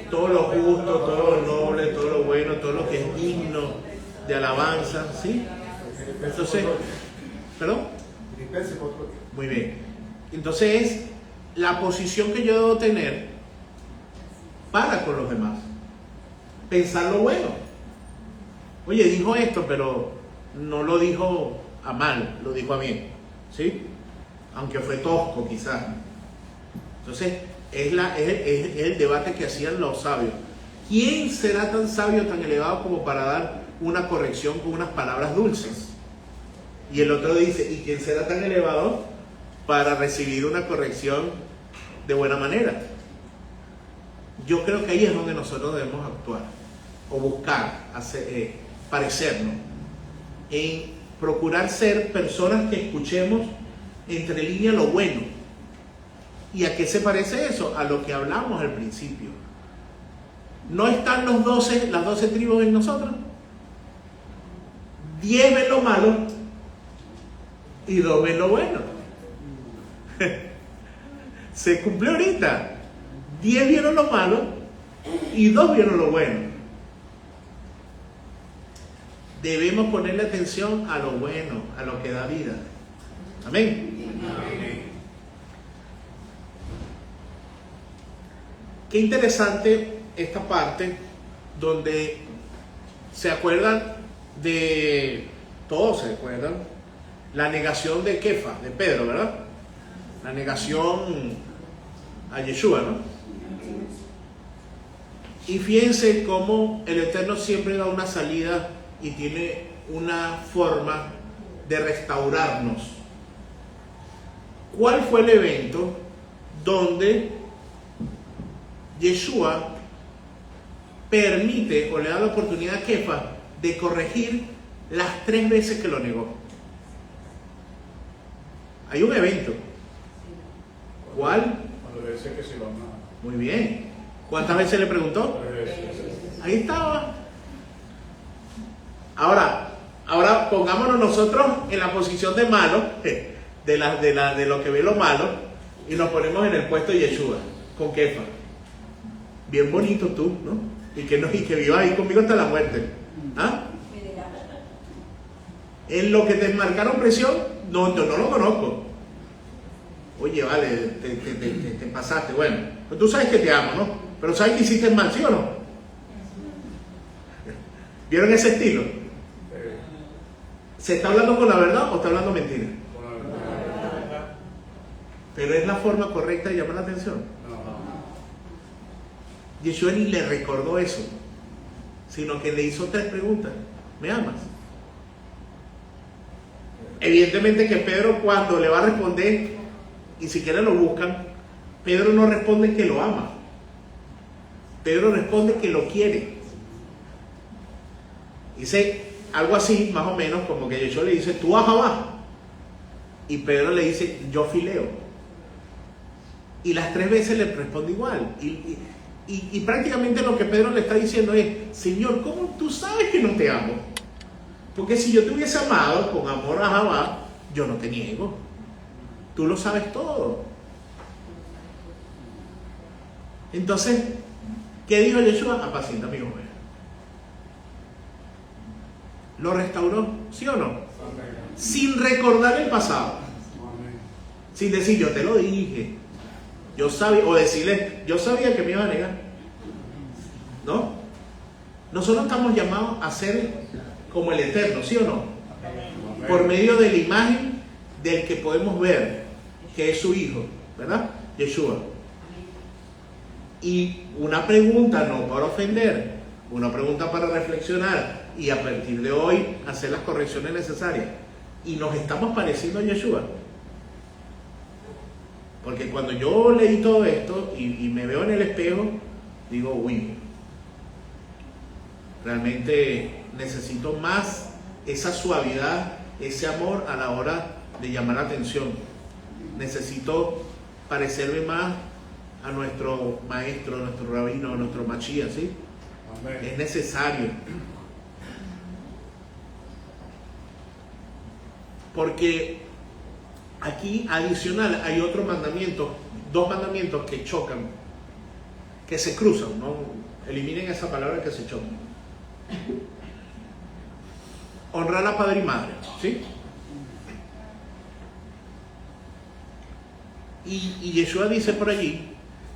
Todo lo justo, todo lo noble, todo lo bueno, todo lo que es digno de alabanza, ¿sí? Entonces, ¿perdón? Muy bien. Entonces es la posición que yo debo tener para con los demás. Pensar lo bueno. Oye, dijo esto, pero no lo dijo a mal, lo dijo a bien, ¿sí? Aunque fue tosco quizás. Entonces, es el debate que hacían los sabios. ¿Quién será tan sabio, tan elevado como para dar una corrección con unas palabras dulces? Y el otro dice, ¿y quién será tan elevado para recibir una corrección de buena manera? Yo creo que ahí es donde nosotros debemos actuar o buscar parecernos, en procurar ser personas que escuchemos entre líneas lo bueno. ¿Y a qué se parece eso? A lo que hablamos al principio. ¿No están las 12 tribus en nosotros? 10 ven lo malo y 2 ven lo bueno. Se cumplió ahorita. 10 vieron lo malo y 2 vieron lo bueno. Debemos ponerle atención a lo bueno, a lo que da vida. Amén. Amén. Qué interesante esta parte donde se acuerdan de, todos se acuerdan, la negación de Kefa, de Pedro, ¿verdad? La negación a Yeshua, ¿no? Y fíjense cómo el Eterno siempre da una salida y tiene una forma de restaurarnos. ¿Cuál fue el evento donde Yeshua permite o le da la oportunidad a Kefa de corregir las 3 veces que lo negó? Hay un evento. ¿Cuál? Cuando le dice que se lo amaba. Muy bien. ¿Cuántas veces le preguntó? 3 veces. Ahí estaba. Ahora pongámonos nosotros en la posición de malo, de lo que ve lo malo, y nos ponemos en el puesto de Yeshua, con Kefa. Bien bonito tú, ¿no? Y que vivas ahí conmigo hasta la muerte. ¿Ah? En lo que te marcaron presión, no lo conozco. Oye, vale, te pasaste. Bueno, pues tú sabes que te amo, ¿no? Pero sabes que hiciste mal, ¿sí o no? ¿Vieron ese estilo? ¿Se está hablando con la verdad o está hablando mentira? Con la verdad. Pero es la forma correcta de llamar la atención. Yeshua ni le recordó eso, sino que le hizo 3 preguntas. ¿Me amas? Evidentemente que Pedro, cuando le va a responder, y siquiera lo buscan, Pedro no responde que lo ama. Pedro responde que lo quiere. Dice algo así, más o menos, como que Yeshua le dice, tú vas abajo. Y Pedro le dice, yo fileo. Y las 3 veces le responde igual. Y prácticamente lo que Pedro le está diciendo es, Señor, ¿cómo tú sabes que no te amo? Porque si yo te hubiese amado con amor a Jehová, yo no te niego. Tú lo sabes todo. Entonces, ¿qué dijo Yeshua? Apacienta mi oveja. ¿Lo restauró? ¿Sí o no? Amén. Sin recordar el pasado. Amén. Sin decir, yo te lo dije. Yo sabía, o decirle, yo sabía que me iba a negar. ¿No? Nosotros estamos llamados a ser como el Eterno, ¿sí o no? Amén. Por medio de la imagen del que podemos ver, que es su Hijo, ¿verdad? Yeshua. Y una pregunta, no para ofender, una pregunta para reflexionar y a partir de hoy hacer las correcciones necesarias. ¿Y nos estamos pareciendo a Yeshua? Porque cuando yo leí todo esto y me veo en el espejo, digo, uy, realmente necesito más esa suavidad, ese amor a la hora de llamar la atención. Necesito parecerme más a nuestro maestro, a nuestro rabino, a nuestro Mashiach, ¿sí? Amén. Es necesario. Porque aquí adicional hay otro mandamiento, dos mandamientos que chocan, que se cruzan, ¿no? Eliminen esa palabra que se chocan. Honrar a padre y madre, ¿sí? Y Yeshua dice por allí,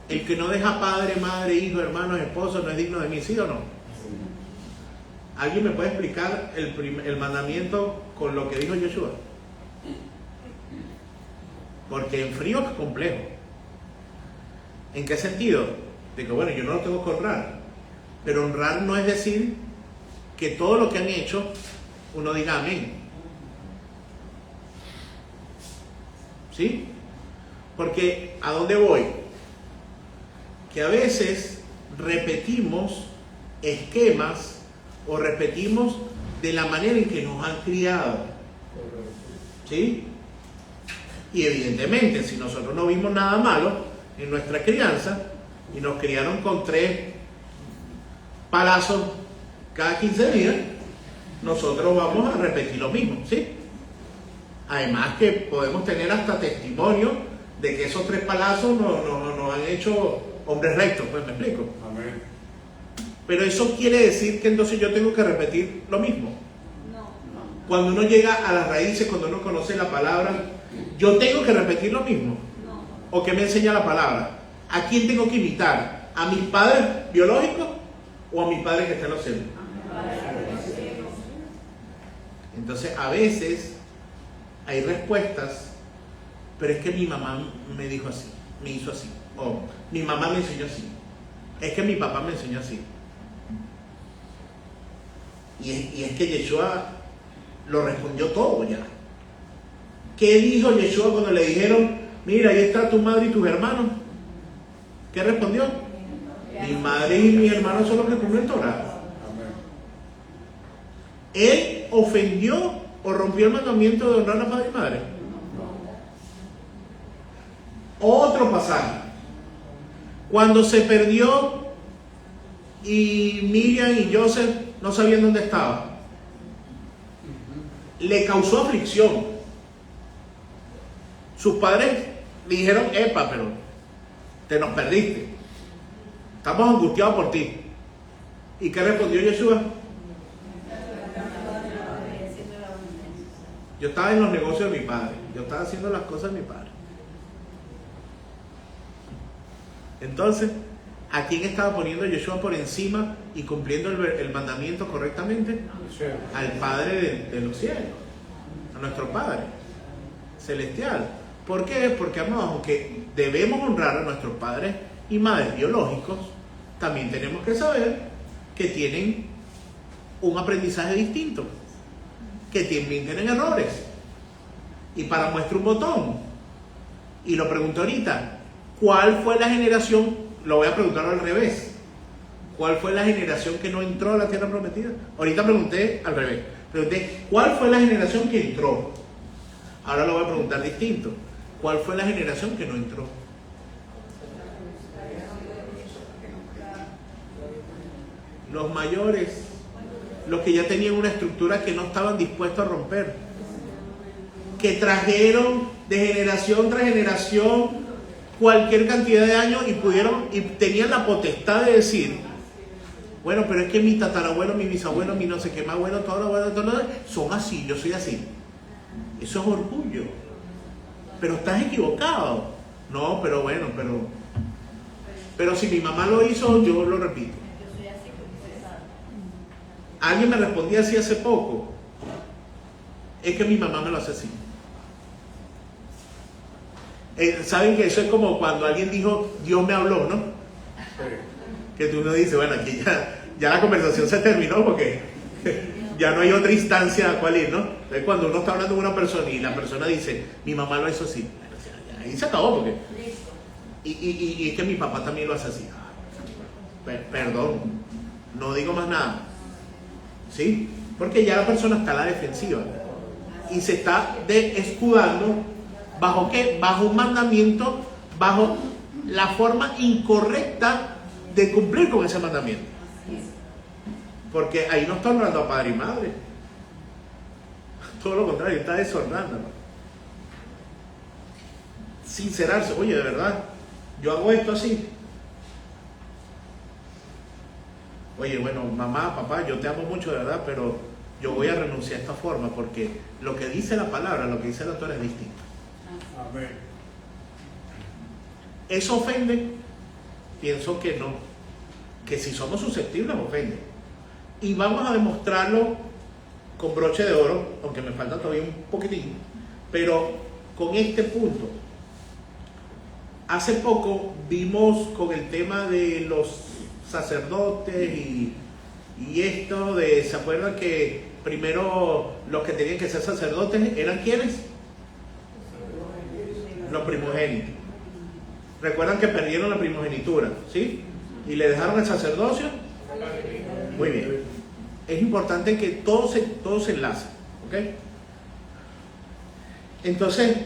el que no deja padre, madre, hijo, hermanos, esposo, no es digno de mí, ¿sí o no? ¿Alguien me puede explicar el mandamiento con lo que dijo Yeshua? Porque en frío es complejo. ¿En qué sentido? De que bueno, yo no lo tengo que honrar. Pero honrar no es decir que todo lo que han hecho uno diga amén. ¿Sí? Porque ¿a dónde voy? Que a veces repetimos esquemas o repetimos de la manera en que nos han criado. ¿Sí? Y evidentemente, si nosotros no vimos nada malo en nuestra crianza y nos criaron con 3 palazos cada 15 días, nosotros vamos a repetir lo mismo, ¿sí? Además que podemos tener hasta testimonio de que esos 3 palazos nos han hecho hombres rectos, pues me explico. Amén. Pero eso quiere decir que entonces yo tengo que repetir lo mismo. Cuando uno llega a las raíces, cuando uno conoce la palabra, yo tengo que repetir lo mismo. ¿O qué me enseña la palabra? ¿A quién tengo que imitar? ¿A mis padres biológicos o a mi padre que está en los cielos? Entonces a veces hay respuestas, pero es que mi mamá me dijo así, me hizo así, o mi mamá me enseñó así, es que mi papá me enseñó así. Y es que Yeshua lo respondió todo ya. ¿Qué dijo Yeshua cuando le dijeron, mira, ahí está tu madre y tus hermanos? ¿Qué respondió? Mi madre y mis hermanos son los que cumplen Torah. Amén. ¿Él ofendió o rompió el mandamiento de honrar a padre y madre? Otro pasaje. Cuando se perdió y Miriam y Joseph no sabían dónde estaba, le causó aflicción. Sus padres le dijeron, epa, pero te nos perdiste. Estamos angustiados por ti. ¿Y qué respondió Yeshua? Yo estaba en los negocios de mi padre. Yo estaba haciendo las cosas de mi padre. Entonces, ¿a quién estaba poniendo Yeshua por encima y cumpliendo el mandamiento correctamente? Al Padre de los cielos, a nuestro Padre celestial. ¿Por qué? Porque, amados, aunque debemos honrar a nuestros padres y madres biológicos, también tenemos que saber que tienen un aprendizaje distinto, que también tienen errores. Y para muestra un botón, y lo pregunto ahorita, ¿cuál fue la generación? Lo voy a preguntar al revés. ¿Cuál fue la generación que no entró a la tierra prometida? Ahorita pregunté al revés. Pregunté, ¿cuál fue la generación que entró? Ahora lo voy a preguntar distinto. ¿Cuál fue la generación que no entró? Los mayores, los que ya tenían una estructura que no estaban dispuestos a romper, que trajeron de generación tras generación cualquier cantidad de años y tenían la potestad de decir, bueno, pero es que mi tatarabuelo, mi bisabuelo, mi no sé qué más abuelo, todo son así, yo soy así. Eso es orgullo. Pero estás equivocado. No, pero bueno, pero si mi mamá lo hizo, yo lo repito. Alguien me respondía así hace poco. Es que mi mamá me lo hace así. Saben que eso es como cuando alguien dijo, Dios me habló, ¿no? Sí. Que tú no dices, bueno, aquí ya la conversación se terminó porque ya no hay otra instancia a cual ir, ¿no? Entonces, cuando uno está hablando con una persona y la persona dice, mi mamá lo hizo así, ahí se acabó porque... Y es que mi papá también lo hace así. Perdón, no digo más nada. ¿Sí? Porque ya la persona está a la defensiva y se está escudando ¿bajo qué? Bajo un mandamiento, bajo la forma incorrecta de cumplir con ese mandamiento. Porque ahí no está honrando a padre y madre. Todo lo contrario, está deshonrando. Sincerarse, oye, de verdad, yo hago esto así. Oye, bueno, mamá, papá, yo te amo mucho, de verdad, pero yo voy a renunciar a esta forma porque lo que dice la palabra, lo que dice el autor es distinto. Amén. ¿Eso ofende? Pienso que no. Que si somos susceptibles, ofende. Y vamos a demostrarlo con broche de oro, aunque me falta todavía un poquitín, pero con este punto. Hace poco vimos con el tema de los sacerdotes y esto de, ¿se acuerdan que primero los que tenían que ser sacerdotes eran quiénes? Los primogénitos. ¿Recuerdan que perdieron la primogenitura? ¿Sí? ¿Y le dejaron el sacerdocio? Muy bien. Es importante que todo se enlace. ¿Ok? Entonces,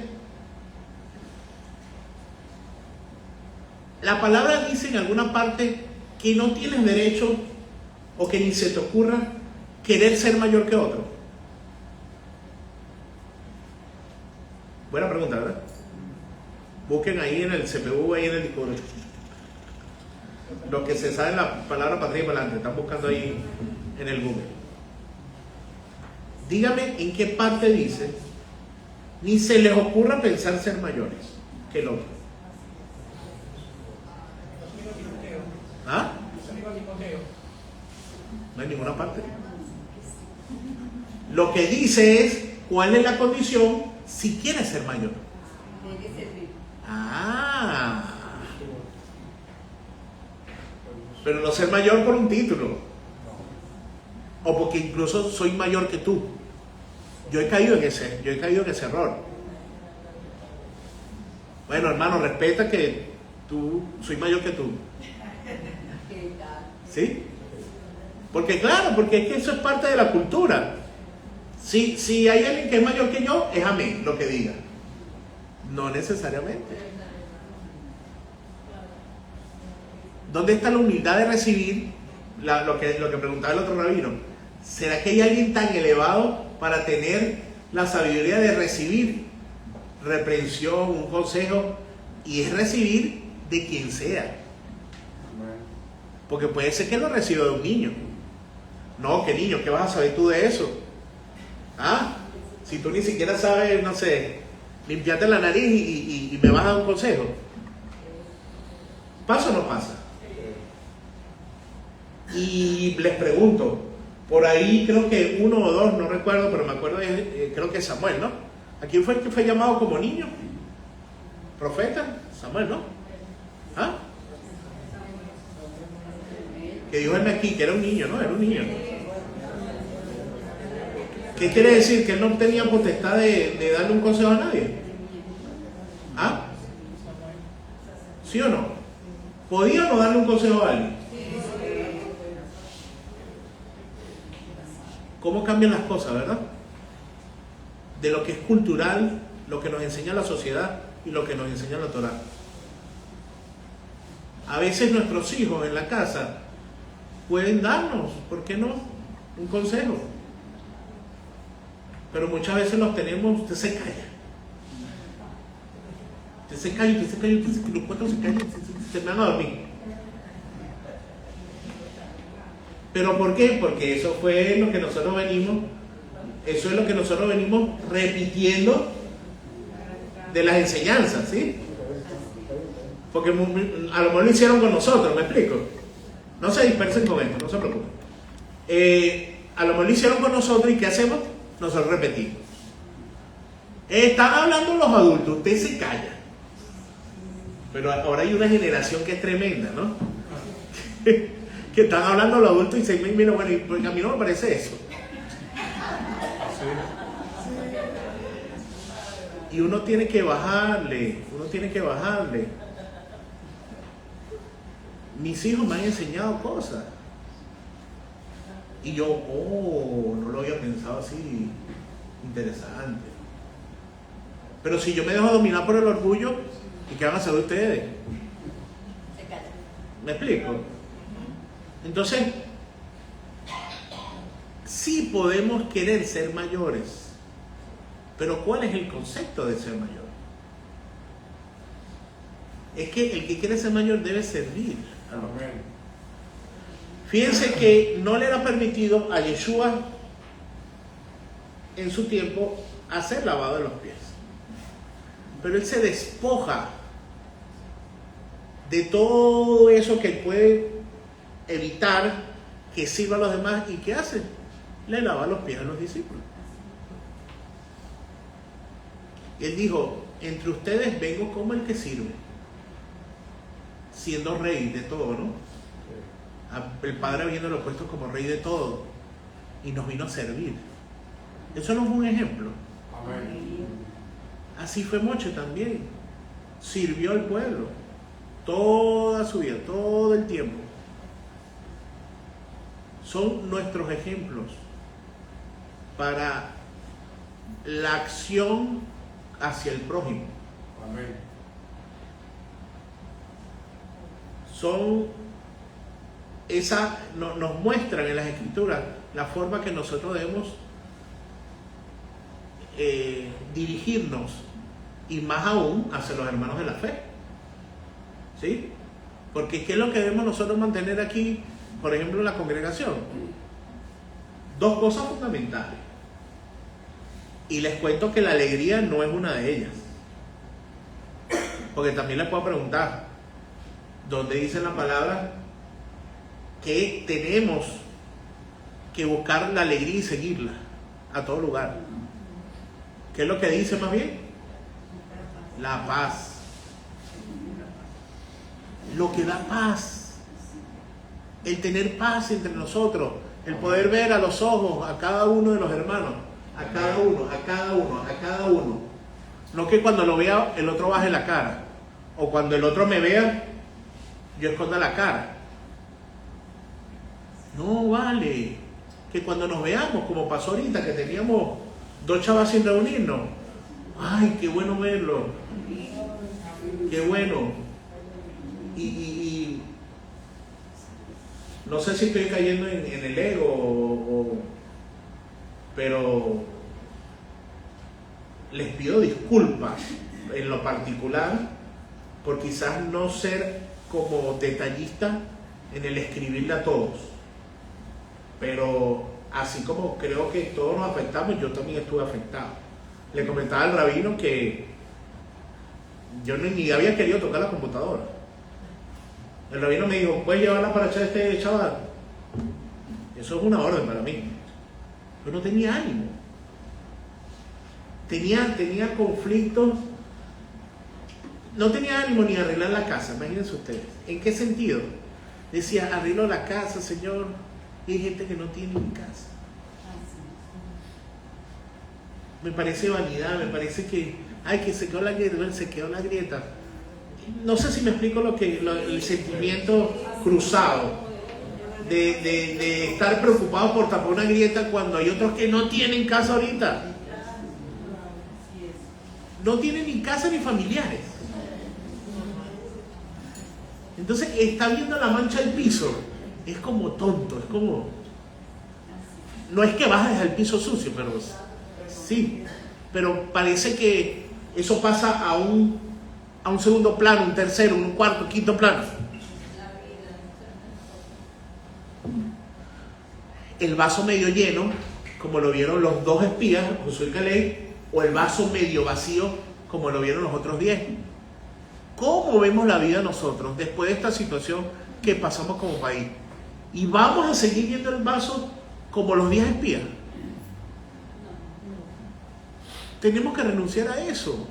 la palabra dice en alguna parte que no tienes derecho o que ni se te ocurra querer ser mayor que otro. Buena pregunta, ¿verdad? Busquen ahí en el CPU, ahí en el disco. Los que se saben la palabra para atrás y para adelante, están buscando ahí en el Google. Dígame en qué parte dice, ni se les ocurra pensar ser mayores que el otro. ¿Ah? No hay ninguna parte. Lo que dice es cuál es la condición si quieres ser mayor. Ah. Pero no ser mayor por un título. O porque incluso soy mayor que tú. Yo he caído en ese error. Bueno, hermano, respeta que soy mayor que tú. ¿Sí? Porque claro, porque es que eso es parte de la cultura. Si hay alguien que es mayor que yo, es amén lo que diga. No necesariamente. ¿Dónde está la humildad de recibir lo que preguntaba el otro rabino? ¿Será que hay alguien tan elevado para tener la sabiduría de recibir reprensión, un consejo? Y es recibir de quien sea. Porque puede ser que lo reciba de un niño. No, ¿qué niño? ¿Qué vas a saber tú de eso? ¿Ah? Si tú ni siquiera sabes, no sé, limpiarte la nariz y me vas a dar un consejo. ¿Pasa o no pasa? Y les pregunto, por ahí creo que uno o dos, no recuerdo, pero me acuerdo, creo que Samuel, ¿no? ¿A quién fue el que fue llamado como niño? ¿Profeta? Samuel, ¿no? ¿Ah? Que dijo él aquí que era un niño, ¿no? Era un niño. ¿Qué quiere decir? Que él no tenía potestad de darle un consejo a nadie. ¿Ah? ¿Sí o no? ¿Podía o no darle un consejo a alguien? ¿Cómo cambian las cosas, verdad? De lo que es cultural, lo que nos enseña la sociedad y lo que nos enseña la Torá. A veces nuestros hijos en la casa pueden darnos, ¿por qué no?, un consejo. Pero muchas veces los tenemos, usted se calla. Los cuatro se callan, se van a dormir. ¿Pero por qué? Porque eso es lo que nosotros venimos repitiendo de las enseñanzas, ¿sí? Porque a lo mejor lo hicieron con nosotros, ¿me explico? No se dispersen con esto, no se preocupen. A lo mejor lo hicieron con nosotros y ¿qué hacemos? Nosotros repetimos. Están hablando los adultos, usted se calla. Pero ahora hay una generación que es tremenda, ¿no? que están hablando los adultos y dicen, mira, bueno, porque a mí no me parece eso. Así. Y uno tiene que bajarle. Mis hijos me han enseñado cosas. Y yo, no lo había pensado así. Interesante. Pero si yo me dejo dominar por el orgullo, ¿y qué van a hacer ustedes? ¿Me explico? Entonces, sí podemos querer ser mayores, pero ¿cuál es el concepto de ser mayor? Es que el que quiere ser mayor debe servir a los demás. Fíjense que no le era permitido a Yeshua en su tiempo hacer lavado de los pies, pero él se despoja de todo eso que él puede evitar que sirva a los demás. ¿Y qué hace? Le lava los pies a los discípulos. Y él dijo, entre ustedes vengo como el que sirve, siendo rey de todo, ¿no? El Padre habiéndolo puesto como rey de todo y nos vino a servir. Eso no es un ejemplo. Amén. Así fue Moche también. Sirvió al pueblo toda su vida, todo el tiempo. Son nuestros ejemplos para la acción hacia el prójimo. Amén. Nos muestran en las Escrituras la forma que nosotros debemos dirigirnos, y más aún hacia los hermanos de la fe. ¿Sí? Porque ¿qué es lo que debemos nosotros mantener aquí, por ejemplo, en la congregación? Dos cosas fundamentales. Y les cuento que la alegría no es una de ellas. Porque también les puedo preguntar, ¿dónde dice la palabra que tenemos que buscar la alegría y seguirla a todo lugar? ¿Qué es lo que dice más bien? La paz. Lo que da paz, el tener paz entre nosotros, el poder ver a los ojos a cada uno de los hermanos, a cada uno. No que cuando lo vea el otro baje la cara, o cuando el otro me vea yo esconda la cara. No vale, que cuando nos veamos, como pasó ahorita, que teníamos 2 chavas sin reunirnos, ay, qué bueno verlo, qué bueno. Y no sé si estoy cayendo en el ego, pero les pido disculpas en lo particular por quizás no ser como detallista en el escribirle a todos, pero así como creo que todos nos afectamos, yo también estuve afectado. Le comentaba al rabino que yo ni había querido tocar la computadora. El rabino me dijo, ¿puedes llevarla para echar este chaval? Eso es una orden para mí. Yo no tenía ánimo. Tenía conflictos. No tenía ánimo ni arreglar la casa, imagínense ustedes. ¿En qué sentido? Decía, arreglo la casa, Señor, y hay gente que no tiene ni casa. Me parece vanidad, me parece que, que se quedó la grieta. No sé si me explico el sentimiento cruzado de estar preocupado por tapar una grieta cuando hay otros que no tienen casa ahorita. No tienen ni casa ni familiares. Entonces está viendo la mancha del piso. Es como tonto, es como... No es que bajes al piso sucio, pero sí. Pero parece que eso pasa a un segundo plano, un tercero, un cuarto, quinto plano. El vaso medio lleno, como lo vieron los 2 espías, Josué y Caleb, o el vaso medio vacío, como lo vieron los otros 10. ¿Cómo vemos la vida nosotros después de esta situación que pasamos como país? ¿Y vamos a seguir viendo el vaso como los 10 espías? Tenemos que renunciar a eso.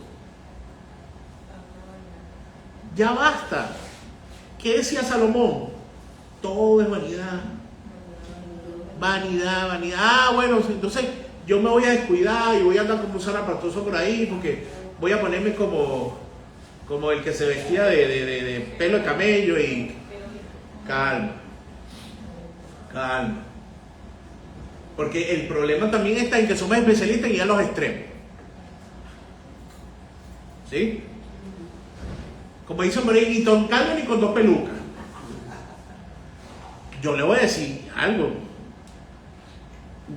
Ya basta. ¿Qué decía Salomón? todo es vanidad. Vanidad, vanidad. Ah, bueno, entonces yo me voy a descuidar y voy a andar como un zarapatoso por ahí porque voy a ponerme como el que se vestía de pelo de camello y... Calma. Calma. Porque el problema también está en que somos especialistas en ir a los extremos. ¿Sí? Como dice Moreno, ni con calma ni con dos pelucas. Yo le voy a decir algo.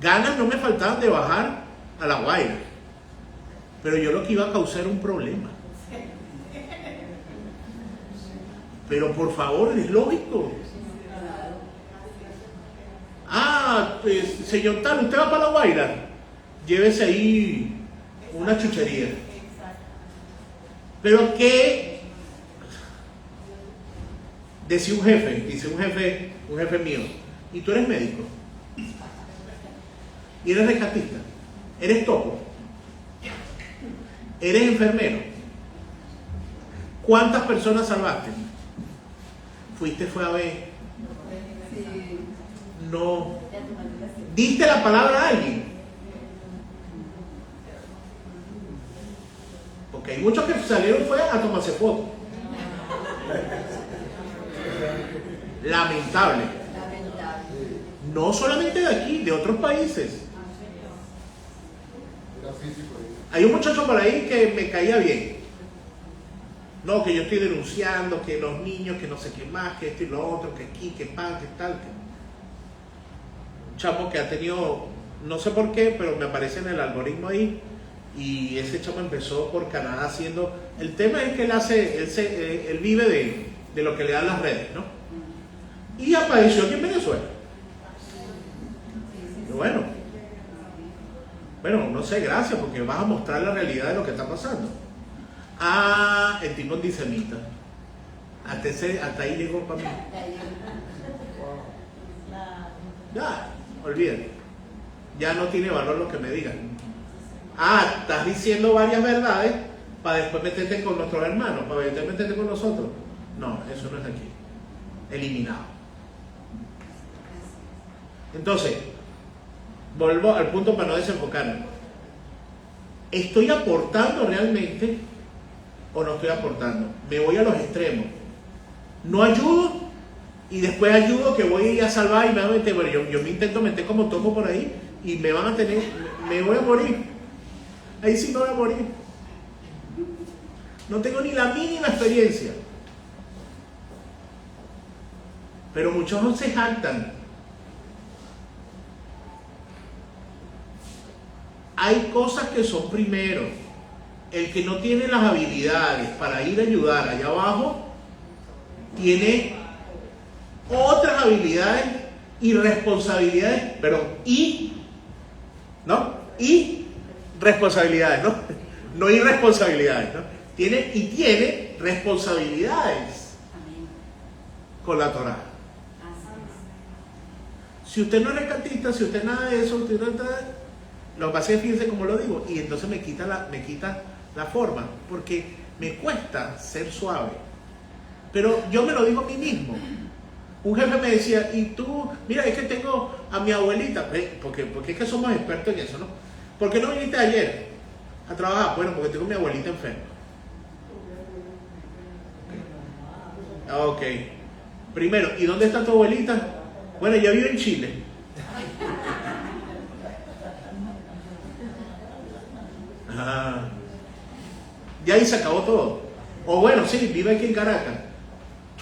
Ganas no me faltaban de bajar a La Guaira. Pero yo lo que iba a causar era un problema. Pero por favor, es lógico. Ah, pues, señor tal, ¿usted va para La Guaira? Llévese ahí una chuchería. Pero ¿qué? Decía un jefe, dice un jefe mío, ¿y tú eres médico? ¿Y eres rescatista? ¿Eres topo? ¿Eres enfermero? ¿Cuántas personas salvaste? Fue a ver. No. ¿Diste la palabra a alguien? Porque hay muchos que salieron fue a tomarse fotos. Lamentable. No solamente de aquí, de otros países. Hay un muchacho por ahí que me caía bien. No, que yo estoy denunciando, que los niños, que no sé qué más, que esto y lo otro, que aquí, que pan, que tal. Un chamo que ha tenido, no sé por qué, pero me aparece en el algoritmo ahí. Y ese chamo empezó por Canadá haciendo... El tema es que él vive de lo que le dan las redes, ¿no? Y apareció aquí en Venezuela. Y bueno, no sé, gracias, porque vas a mostrar la realidad de lo que está pasando. Ah, el tipo antisemita. Hasta ahí llegó para mí. Ya, olvídate. Ya no tiene valor lo que me digan. Ah, estás diciendo varias verdades para después meterte con nuestros hermanos, para después meterte con nosotros. No, eso no es aquí. Eliminado. Entonces, vuelvo al punto para no desenfocarme. ¿Estoy aportando realmente o no estoy aportando? Me voy a los extremos. No ayudo y después ayudo que voy a ir a salvar y me van a meter. Bueno, yo me intento meter como topo por ahí y me van a tener, me voy a morir. Ahí sí me voy a morir. No tengo ni la mínima experiencia. Pero muchos no se jactan. Hay cosas que son primero. El que no tiene las habilidades para ir a ayudar allá abajo, tiene otras habilidades y responsabilidades, y responsabilidades, ¿no? No irresponsabilidades, ¿no? Tiene responsabilidades con la Torá. Si usted no es rescatista, si usted nada de eso, usted no está, lo que pasa es que fíjense como lo digo, y entonces me quita la forma, porque me cuesta ser suave. Pero yo me lo digo a mí mismo. Un jefe me decía, y tú, mira, es que tengo a mi abuelita, porque es que somos expertos en eso, ¿no? ¿Por qué no viniste ayer a trabajar? Bueno, porque tengo a mi abuelita enferma. Ok. Primero, ¿y dónde está tu abuelita? Bueno, ella vive en Chile. Ya ahí se acabó todo. O bueno, sí, vive aquí en Caracas.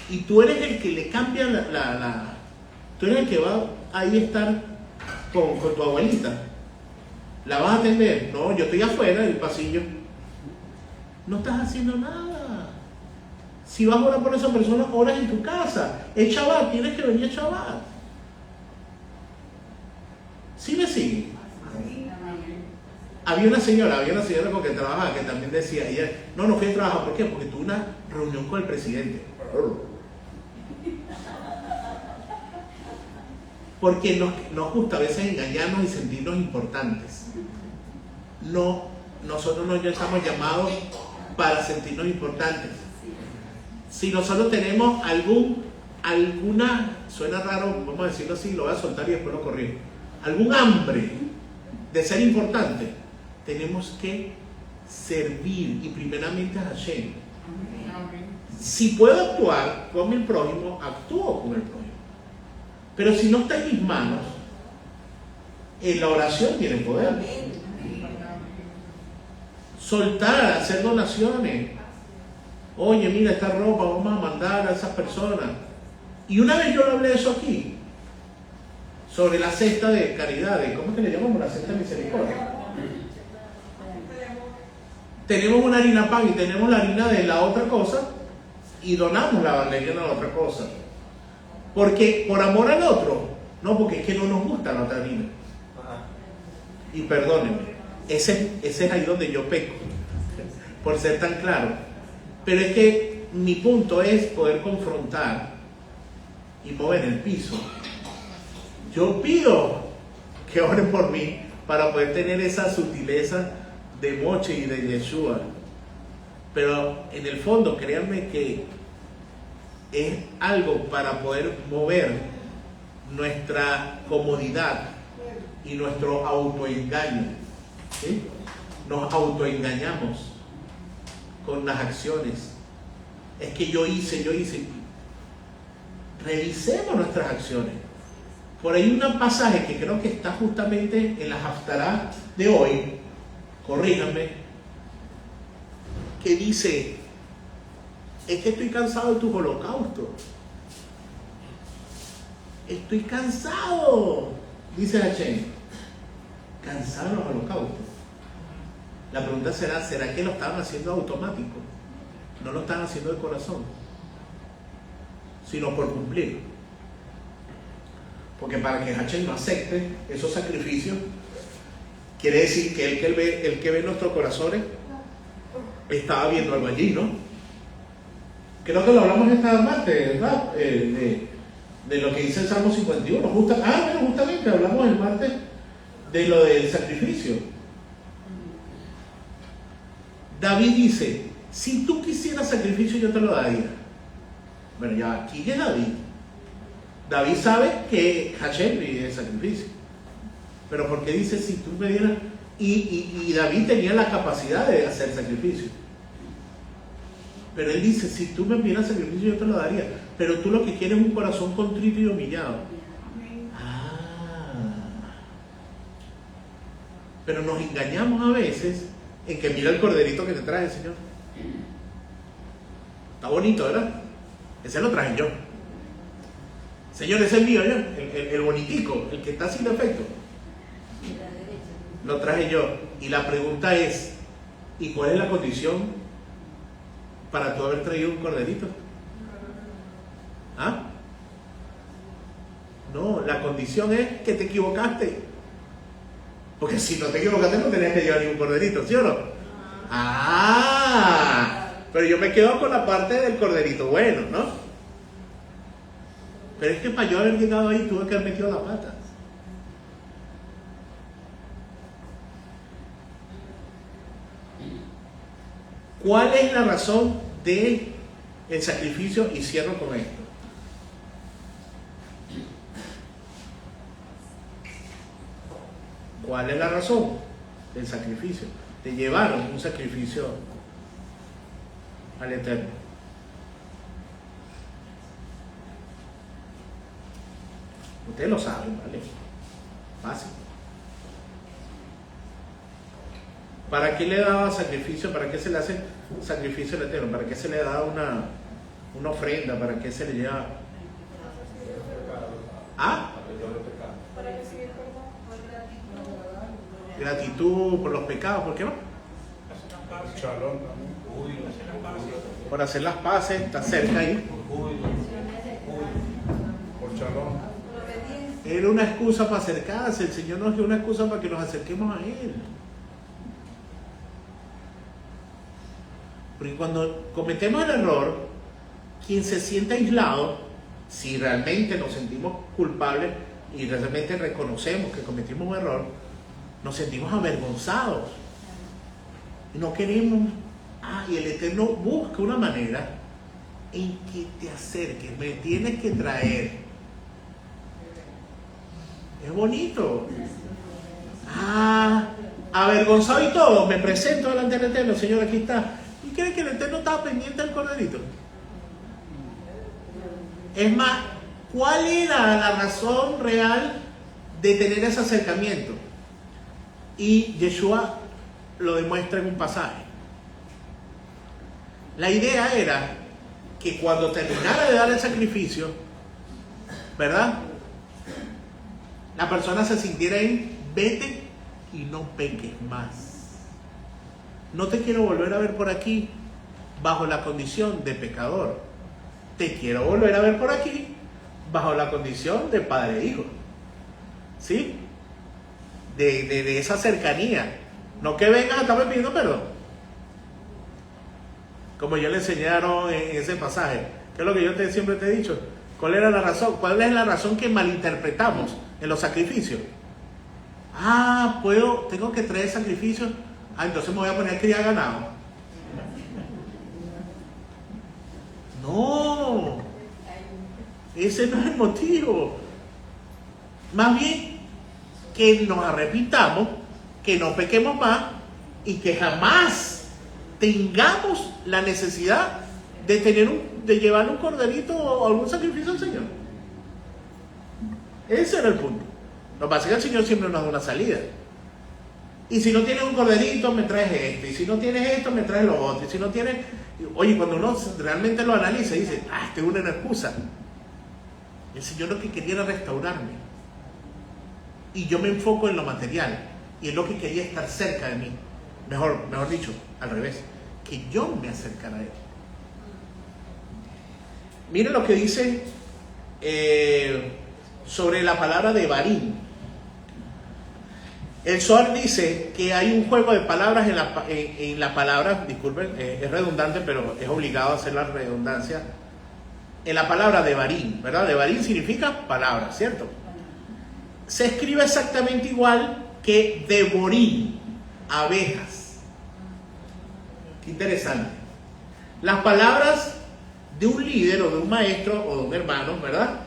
Y tú eres el que le cambia tú eres el que va ahí a estar con tu abuelita. ¿La vas a atender? No, yo estoy afuera del pasillo. No estás haciendo nada. Si vas a orar por esa persona, oras en tu casa. Es Shabbat, tienes que venir a Shabbat. ¿Sí me sigue? Había una señora con que trabajaba que también decía, ella, no fui a trabajar, ¿por qué? Porque tuve una reunión con el presidente. Porque nos gusta a veces engañarnos y sentirnos importantes. No, nosotros no estamos llamados para sentirnos importantes. Si nosotros tenemos alguna suena raro, vamos a decirlo así, lo voy a soltar y después lo corrijo, algún hambre de ser importante, tenemos que servir y primeramente a Hashem. Si puedo actuar con el prójimo, actúo con el prójimo. Pero si no está en mis manos, en la oración tiene poder. Soltar, hacer donaciones. Oye, mira esta ropa, vamos a mandar a esas personas. Y una vez yo le hablé de eso aquí, sobre la cesta de caridad, ¿cómo es que le llamamos? La cesta de misericordia. Tenemos una harina pan y tenemos la harina de la otra cosa y donamos la harina de la otra cosa. Porque por amor al otro, no, porque es que no nos gusta la otra harina. Y perdónenme, ese es ahí donde yo peco, por ser tan claro. Pero es que mi punto es poder confrontar y mover el piso. Yo pido que oren por mí para poder tener esa sutileza de Moche y de Yeshua. Pero en el fondo, créanme que es algo para poder mover nuestra comodidad y nuestro autoengaño. ¿Sí? Nos autoengañamos con las acciones. Es que yo hice. Revisemos nuestras acciones. Por ahí un pasaje que creo que está justamente en la Haftará de hoy, corríjanme, que dice: es que estoy cansado de tus holocaustos. Estoy cansado, dice Hashem. Cansado de los holocaustos. La pregunta ¿será que lo estaban haciendo automático? No lo estaban haciendo de corazón, sino por cumplir. Porque para que Hashem no acepte esos sacrificios, quiere decir que el que ve nuestros corazones estaba viendo algo allí, ¿no? Creo que lo hablamos esta martes, ¿verdad? De lo que dice el Salmo 51. Justamente hablamos el martes de lo del sacrificio. David dice: si tú quisieras sacrificio, yo te lo daría. Bueno, ya aquí es David. David sabe que Hashem pide sacrificio. Pero ¿por qué dice si tú me dieras? Y David tenía la capacidad de hacer sacrificio. Pero él dice: si tú me pidieras sacrificio, yo te lo daría. Pero tú lo que quieres es un corazón contrito y humillado. Pero nos engañamos a veces en que mira el corderito que te traje, Señor. Está bonito, ¿verdad? Ese lo traje yo. Señor, ese es mío, ¿ya? El bonitico, el que está sin defecto. Lo traje yo. Y la pregunta es: ¿y cuál es la condición para tú haber traído un corderito? ¿Ah? No, la condición es que te equivocaste. Porque si no te equivocaste, no tenías que llevar ningún corderito, ¿sí o no? Pero yo me quedo con la parte del corderito bueno, ¿no? Pero es que para yo haber llegado ahí tuve que haber metido la pata. ¿Cuál es la razón del sacrificio? Y cierro con esto. ¿Cuál es la razón del sacrificio? De llevar un sacrificio al Eterno. Ustedes lo saben, ¿vale? Fácil. ¿Para qué le daba sacrificio? ¿Para qué se le hace sacrificio al Eterno? ¿Para qué se le da una ofrenda? ¿Para qué se le lleva? ¿Ah? Gratitud por los pecados, ¿por qué no? Por hacer las paces, está cerca ahí. Por chalón. Era una excusa para acercarse. El Señor nos dio una excusa para que nos acerquemos a Él. Porque cuando cometemos el error, quien se siente aislado, si realmente nos sentimos culpables y realmente reconocemos que cometimos un error, nos sentimos avergonzados. Y no queremos. Y el Eterno busca una manera en que te acerques. Me tienes que traer Es bonito. Avergonzado y todo, me presento delante del Eterno, Señor, aquí está. ¿Y cree que el Eterno estaba pendiente del corderito? Es más, ¿cuál era la razón real de tener ese acercamiento? Y Yeshua lo demuestra en un pasaje. La idea era que cuando terminara de dar el sacrificio, ¿verdad?, la persona se sintiera en vete y no peques más. No te quiero volver a ver por aquí bajo la condición de pecador. Te quiero volver a ver por aquí bajo la condición de padre e hijo. ¿Sí? De esa cercanía. No que vengan a estarme pidiendo perdón. Como yo le enseñaron en ese pasaje. Que es lo que yo siempre te he dicho. ¿Cuál era la razón? ¿Cuál es la razón que malinterpretamos en los sacrificios? Tengo que traer sacrificios. Entonces me voy a poner a criar ganado. No, ese no es el motivo. Más bien que nos arrepintamos, que no pequemos más y que jamás tengamos la necesidad de llevar un corderito o algún sacrificio al Señor. Ese era el punto. Lo que pasa es que el Señor siempre nos da una salida. Y si no tienes un corderito, me traes esto. Y si no tienes esto, me traes lo otro. Y si no tienes... Oye, cuando uno realmente lo analiza, dice, esta es una excusa. El Señor lo que quería era restaurarme. Y yo me enfoco en lo material. Y en lo que quería estar cerca de mí. Mejor dicho, al revés. Que yo me acercara a Él. Miren lo que dice sobre la palabra de Barín. El Zohar dice que hay un juego de palabras en la palabra, disculpen, es redundante, pero es obligado a hacer la redundancia, en la palabra Devarim, ¿verdad? Devarim significa palabra, ¿cierto? Se escribe exactamente igual que Devorim, abejas. Qué interesante. Las palabras de un líder o de un maestro o de un hermano, ¿verdad?,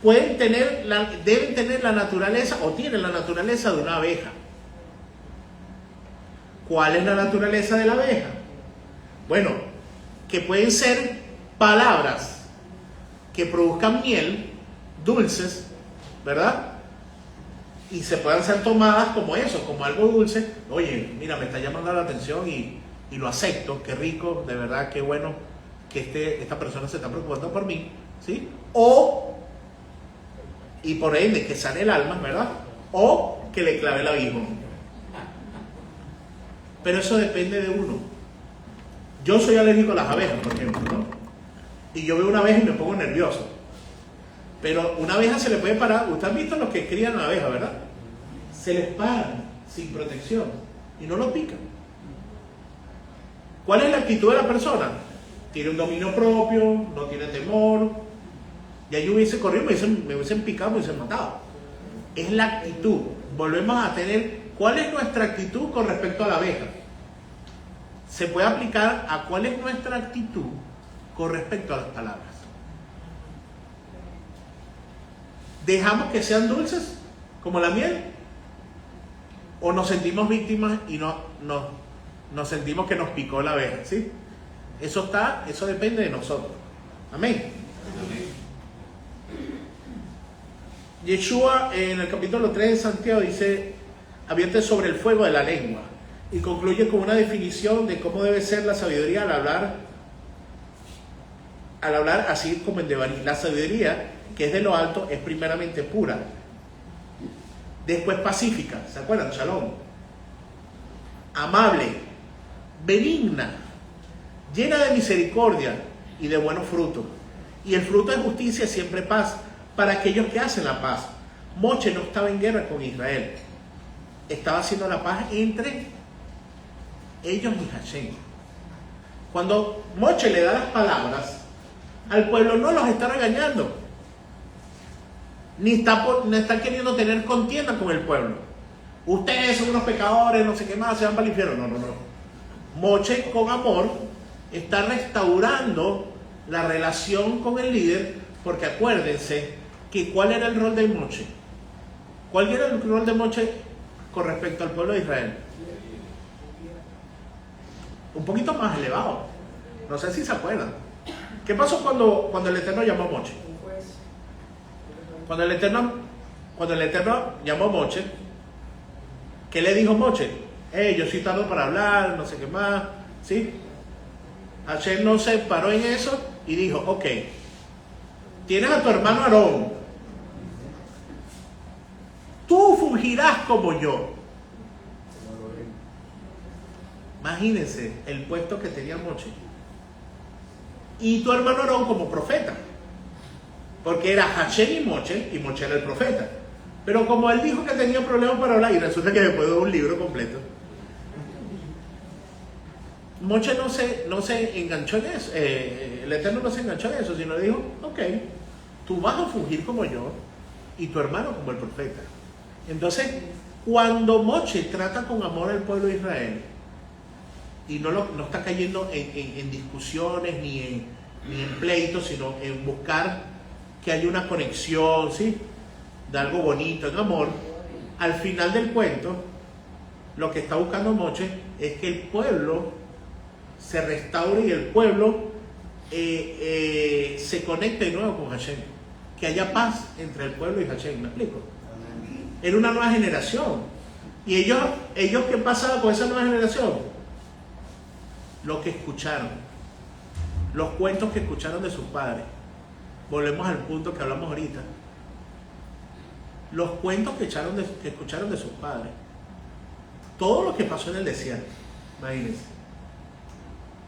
deben tener la naturaleza o tienen la naturaleza de una abeja. ¿Cuál es la naturaleza de la abeja? Bueno, que pueden ser palabras que produzcan miel, dulces, ¿verdad? Y se puedan ser tomadas como eso, como algo dulce. Oye, mira, me está llamando la atención y lo acepto, qué rico, de verdad, qué bueno que esta persona se está preocupando por mí, ¿sí? Y por ende que sane el alma, ¿verdad? O que le clave el aguijón. Pero eso depende de uno. Yo soy alérgico a las abejas, por ejemplo, ¿no? Y yo veo una abeja y me pongo nervioso. Pero una abeja se le puede parar. Ustedes han visto los que crían abejas, ¿verdad? Se les paran sin protección y no lo pican. ¿Cuál es la actitud de la persona? Tiene un dominio propio, no tiene temor. Ya yo hubiese corrido, me hubiesen picado, me hubiesen matado. Es la actitud. Volvemos a tener, ¿cuál es nuestra actitud con respecto a la abeja? Se puede aplicar a cuál es nuestra actitud con respecto a las palabras. ¿Dejamos que sean dulces como la miel? ¿O nos sentimos víctimas y nos sentimos que nos picó la abeja? ¿Sí? Eso depende de nosotros. Amén. Yeshua en el capítulo 3 de Santiago dice, advierte sobre el fuego de la lengua y concluye con una definición de cómo debe ser la sabiduría al hablar así como en Devarim. La sabiduría, que es de lo alto, es primeramente pura, después pacífica, ¿se acuerdan? Shalom, amable, benigna, llena de misericordia y de buenos frutos, y el fruto de justicia es siempre paz para aquellos que hacen la paz. Moche no estaba en guerra con Israel, estaba haciendo la paz entre ellos y Hashem. Cuando Moche le da las palabras al pueblo, no los está regañando, ni está queriendo tener contienda con el pueblo. Ustedes son unos pecadores, no sé qué más, se van para el infierno. No. Moche con amor está restaurando la relación con el líder, porque acuérdense que ¿cuál era el rol de Moche? ¿Cuál era el rol de Moche con respecto al pueblo de Israel? Un poquito más elevado. No sé si se acuerdan. ¿Qué pasó cuando el Eterno llamó a Moche? Cuando el Eterno llamó a Moche, ¿qué le dijo Moche? Yo soy tardo para hablar, no sé qué más, ¿sí? Hashem no se paró en eso y dijo, ok, tienes a tu hermano Aarón, tú fungirás como yo. Imagínense el puesto que tenía Moche. Y tu hermano Aarón como profeta. Porque era Hashem y Moche era el profeta. Pero como él dijo que tenía problemas para hablar, y resulta que después de un libro completo, Moche no se enganchó en eso. El Eterno no se enganchó en eso, sino le dijo, ok, tú vas a fungir como yo y tu hermano como el profeta. Entonces, cuando Moche trata con amor al pueblo de Israel, y no está cayendo en discusiones ni en pleitos, sino en buscar que haya una conexión, ¿sí?, de algo bonito, en amor, al final del cuento, lo que está buscando Moche es que el pueblo se restaure y el pueblo se conecte de nuevo con Hashem, que haya paz entre el pueblo y Hashem. ¿Me explico? Era una nueva generación. ¿Y ellos qué pasaba con esa nueva generación? Lo que escucharon, los cuentos que escucharon de sus padres. Volvemos al punto que hablamos ahorita. Los cuentos que escucharon de sus padres. Todo lo que pasó en el desierto, imagínense.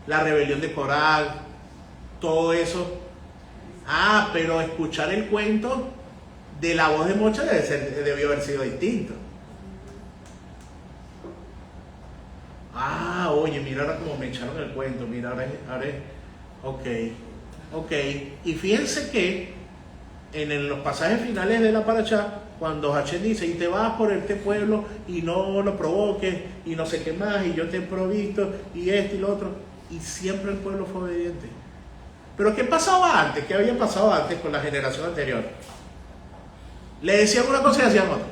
La rebelión de Corá, todo eso. Pero escuchar el cuento de la voz de Moche debió haber sido distinto. Oye, mira ahora como me echaron el cuento, mira ahora es ok. Y fíjense que en los pasajes finales de la parashá, cuando Hashem dice, y te vas por este pueblo y no lo provoques, y no sé qué más, y yo te he provisto, y esto y lo otro, y siempre el pueblo fue obediente. Pero ¿qué pasaba antes? ¿Qué había pasado antes con la generación anterior? Le decían una cosa y hacían otra.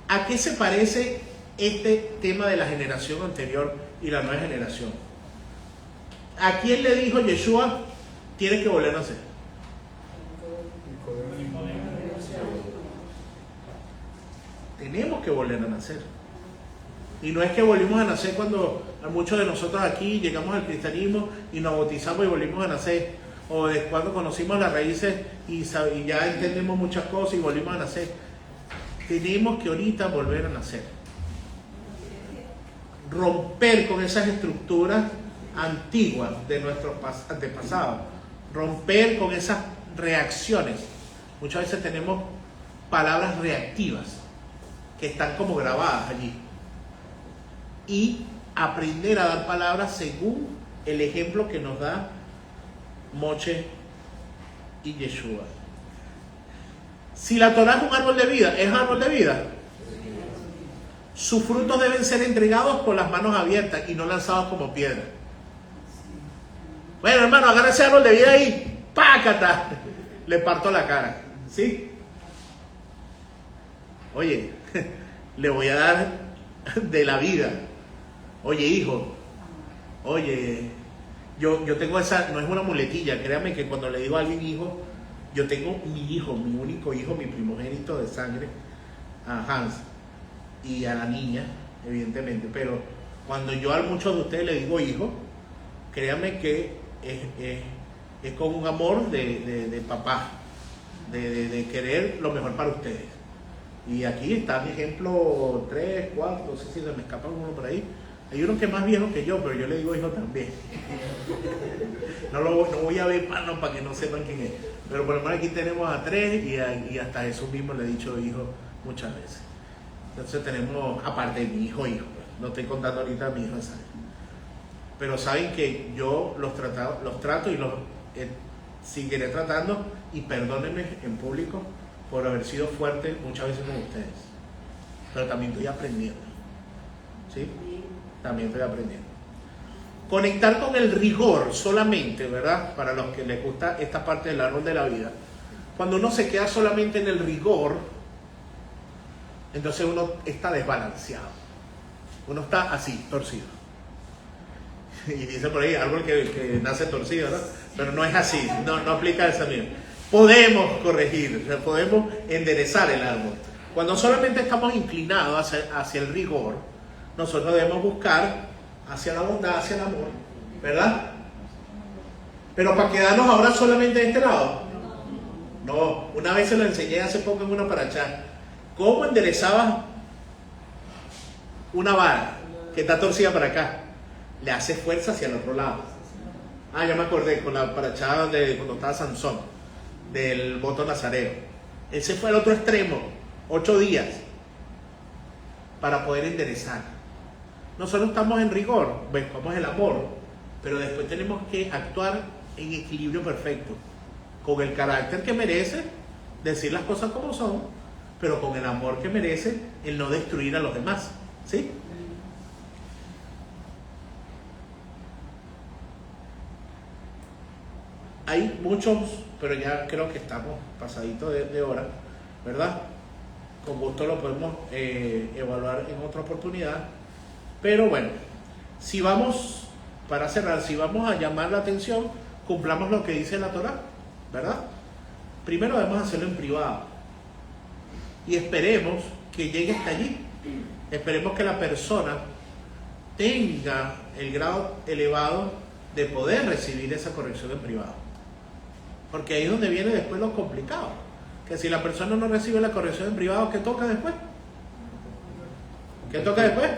¿A qué se parece este tema de la generación anterior y la nueva generación? ¿A quién le dijo Yeshua, tienes que volver a nacer? Tenemos que volver a nacer. Y no es que volvimos a nacer cuando muchos de nosotros aquí llegamos al cristianismo y nos bautizamos y volvimos a nacer, o de cuando conocimos las raíces y ya entendemos muchas cosas y volvimos a nacer. Tenemos que ahorita volver a nacer, romper con esas estructuras antiguas de nuestros antepasados, romper con esas reacciones. Muchas veces tenemos palabras reactivas que están como grabadas allí, y aprender a dar palabras según el ejemplo que nos da Moche y Yeshua. Si la Torá es un árbol de vida, ¿es árbol de vida? Sus frutos deben ser entregados con las manos abiertas y no lanzados como piedra. Bueno, hermano, agarra ese árbol de vida ahí, ¡pácata! Le parto la cara, ¿sí? Oye, le voy a dar de la vida. Oye, hijo, oye, yo tengo esa, no es una muletilla, créame que cuando le digo a alguien hijo, yo tengo mi hijo, mi único hijo, mi primogénito de sangre, a Hans, y a la niña, evidentemente, pero cuando yo a muchos de ustedes le digo hijo, créanme que es con un amor de papá, de querer lo mejor para ustedes. Y aquí está mi ejemplo 3, 4, no sé si se me escapa uno por ahí. Hay uno que es más viejo que yo, pero yo le digo hijo también. No voy a ver mano para que no sepan quién es. Pero por lo menos aquí tenemos a 3 y hasta Jesús mismo le he dicho hijo muchas veces. Entonces tenemos, aparte de mi hijo, pues, no estoy contando ahorita a mi hijo, ¿sabes? Pero saben que yo los trato y los seguiré tratando, y perdónenme en público por haber sido fuerte muchas veces con ustedes. Pero también estoy aprendiendo. ¿Sí? También estoy aprendiendo. Conectar con el rigor solamente, ¿verdad? Para los que les gusta esta parte del árbol de la vida. Cuando uno se queda solamente en el rigor, entonces uno está desbalanceado. Uno está así, torcido. Y dice por ahí, árbol que nace torcido, ¿no? Pero no es así, no aplica esa misma. Podemos corregir, o sea, podemos enderezar el árbol. Cuando solamente estamos inclinados hacia el rigor, nosotros debemos buscar hacia la bondad, hacia el amor, ¿verdad? Pero para quedarnos ahora solamente de este lado. No, una vez se lo enseñé hace poco en una paracha. ¿Cómo enderezabas una vara que está torcida para acá? Le haces fuerza hacia el otro lado. Ya me acordé con la parachada de cuando estaba Sansón, del voto nazareo. Ese fue el otro extremo, 8 días, para poder enderezar. Nosotros estamos en rigor, buscamos el amor, pero después tenemos que actuar en equilibrio perfecto, con el carácter que merece, decir las cosas como son, pero con el amor que merece el no destruir a los demás, ¿sí? Hay muchos, pero ya creo que estamos pasaditos de hora, ¿verdad? Con gusto lo podemos evaluar en otra oportunidad. Pero bueno, si vamos, para cerrar, si vamos a llamar la atención, cumplamos lo que dice la Torá, ¿verdad? Primero debemos hacerlo en privado. Y esperemos que llegue hasta allí. Esperemos que la persona tenga el grado elevado de poder recibir esa corrección en privado. Porque ahí es donde viene después lo complicado. Que si la persona no recibe la corrección en privado, ¿qué toca después? ¿Qué toca después?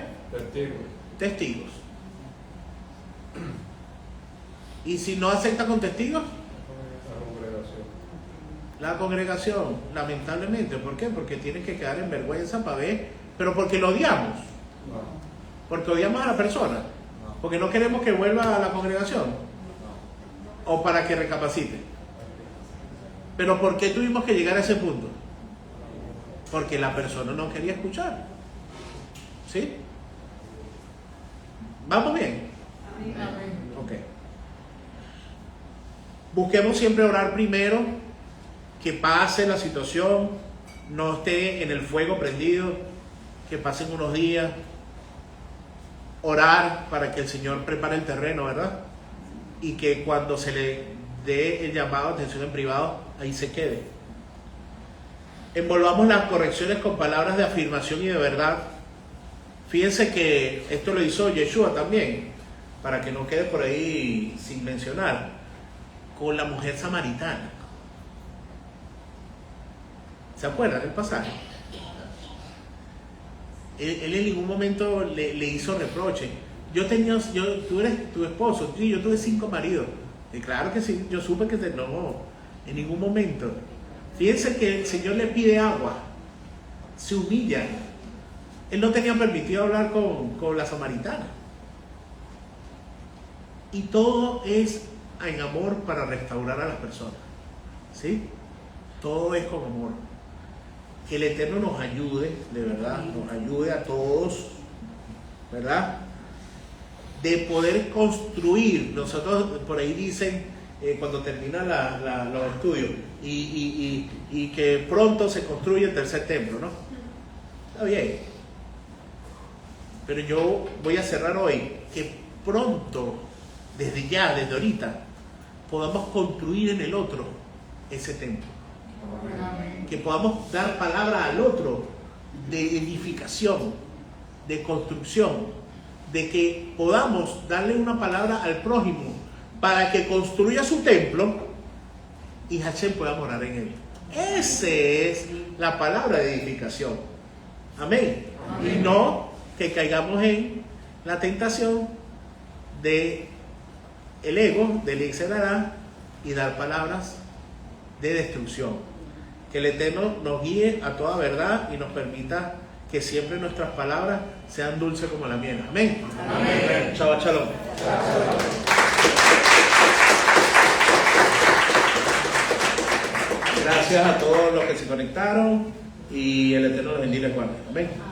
Testigos. ¿Y si no acepta con testigos? La congregación, lamentablemente. ¿Por qué? Porque tiene que quedar en vergüenza para ver, pero porque lo odiamos. Porque odiamos a la persona. Porque no queremos que vuelva a la congregación. O para que recapacite. Pero ¿por qué tuvimos que llegar a ese punto? Porque la persona no quería escuchar. ¿Sí? ¿Vamos bien? Ok. Busquemos siempre orar primero, que pase la situación, no esté en el fuego prendido, que pasen unos días. Orar para que el Señor prepare el terreno, ¿verdad? Y que cuando se le dé el llamado a atención en privado, ahí se quede. Envolvamos las correcciones con palabras de afirmación y de verdad. Fíjense que esto lo hizo Yeshua también, para que no quede por ahí sin mencionar, con la mujer samaritana. ¿Se acuerdan del pasaje? Él en ningún momento le hizo reproche. Tú eres tu esposo, yo tuve 5 maridos. Y claro que sí, yo supe que no, en ningún momento. Fíjense que el Señor le pide agua, se humilla. Él no tenía permitido hablar con la samaritana. Y todo es en amor para restaurar a las personas. ¿Sí? Todo es con amor. Que el Eterno nos ayude, de verdad, nos ayude a todos, ¿verdad? De poder construir. Nosotros, por ahí dicen, cuando terminan los estudios, y que pronto se construye el tercer templo, ¿no? Está bien. Pero yo voy a cerrar hoy, que pronto, desde ya, desde ahorita, podamos construir en el otro ese templo. Que podamos dar palabra al otro de edificación, de construcción, de que podamos darle una palabra al prójimo para que construya su templo y Hashem pueda morar en él. Esa es la palabra de edificación. Amén. Y no que caigamos en la tentación de el ego, del Ixerará, y dar palabras de destrucción. Que el Eterno nos guíe a toda verdad y nos permita que siempre nuestras palabras sean dulces como la miel. Amén. Amén. Chao, shalom. Gracias a todos los que se conectaron y el Eterno los bendiga y guarde. Amén.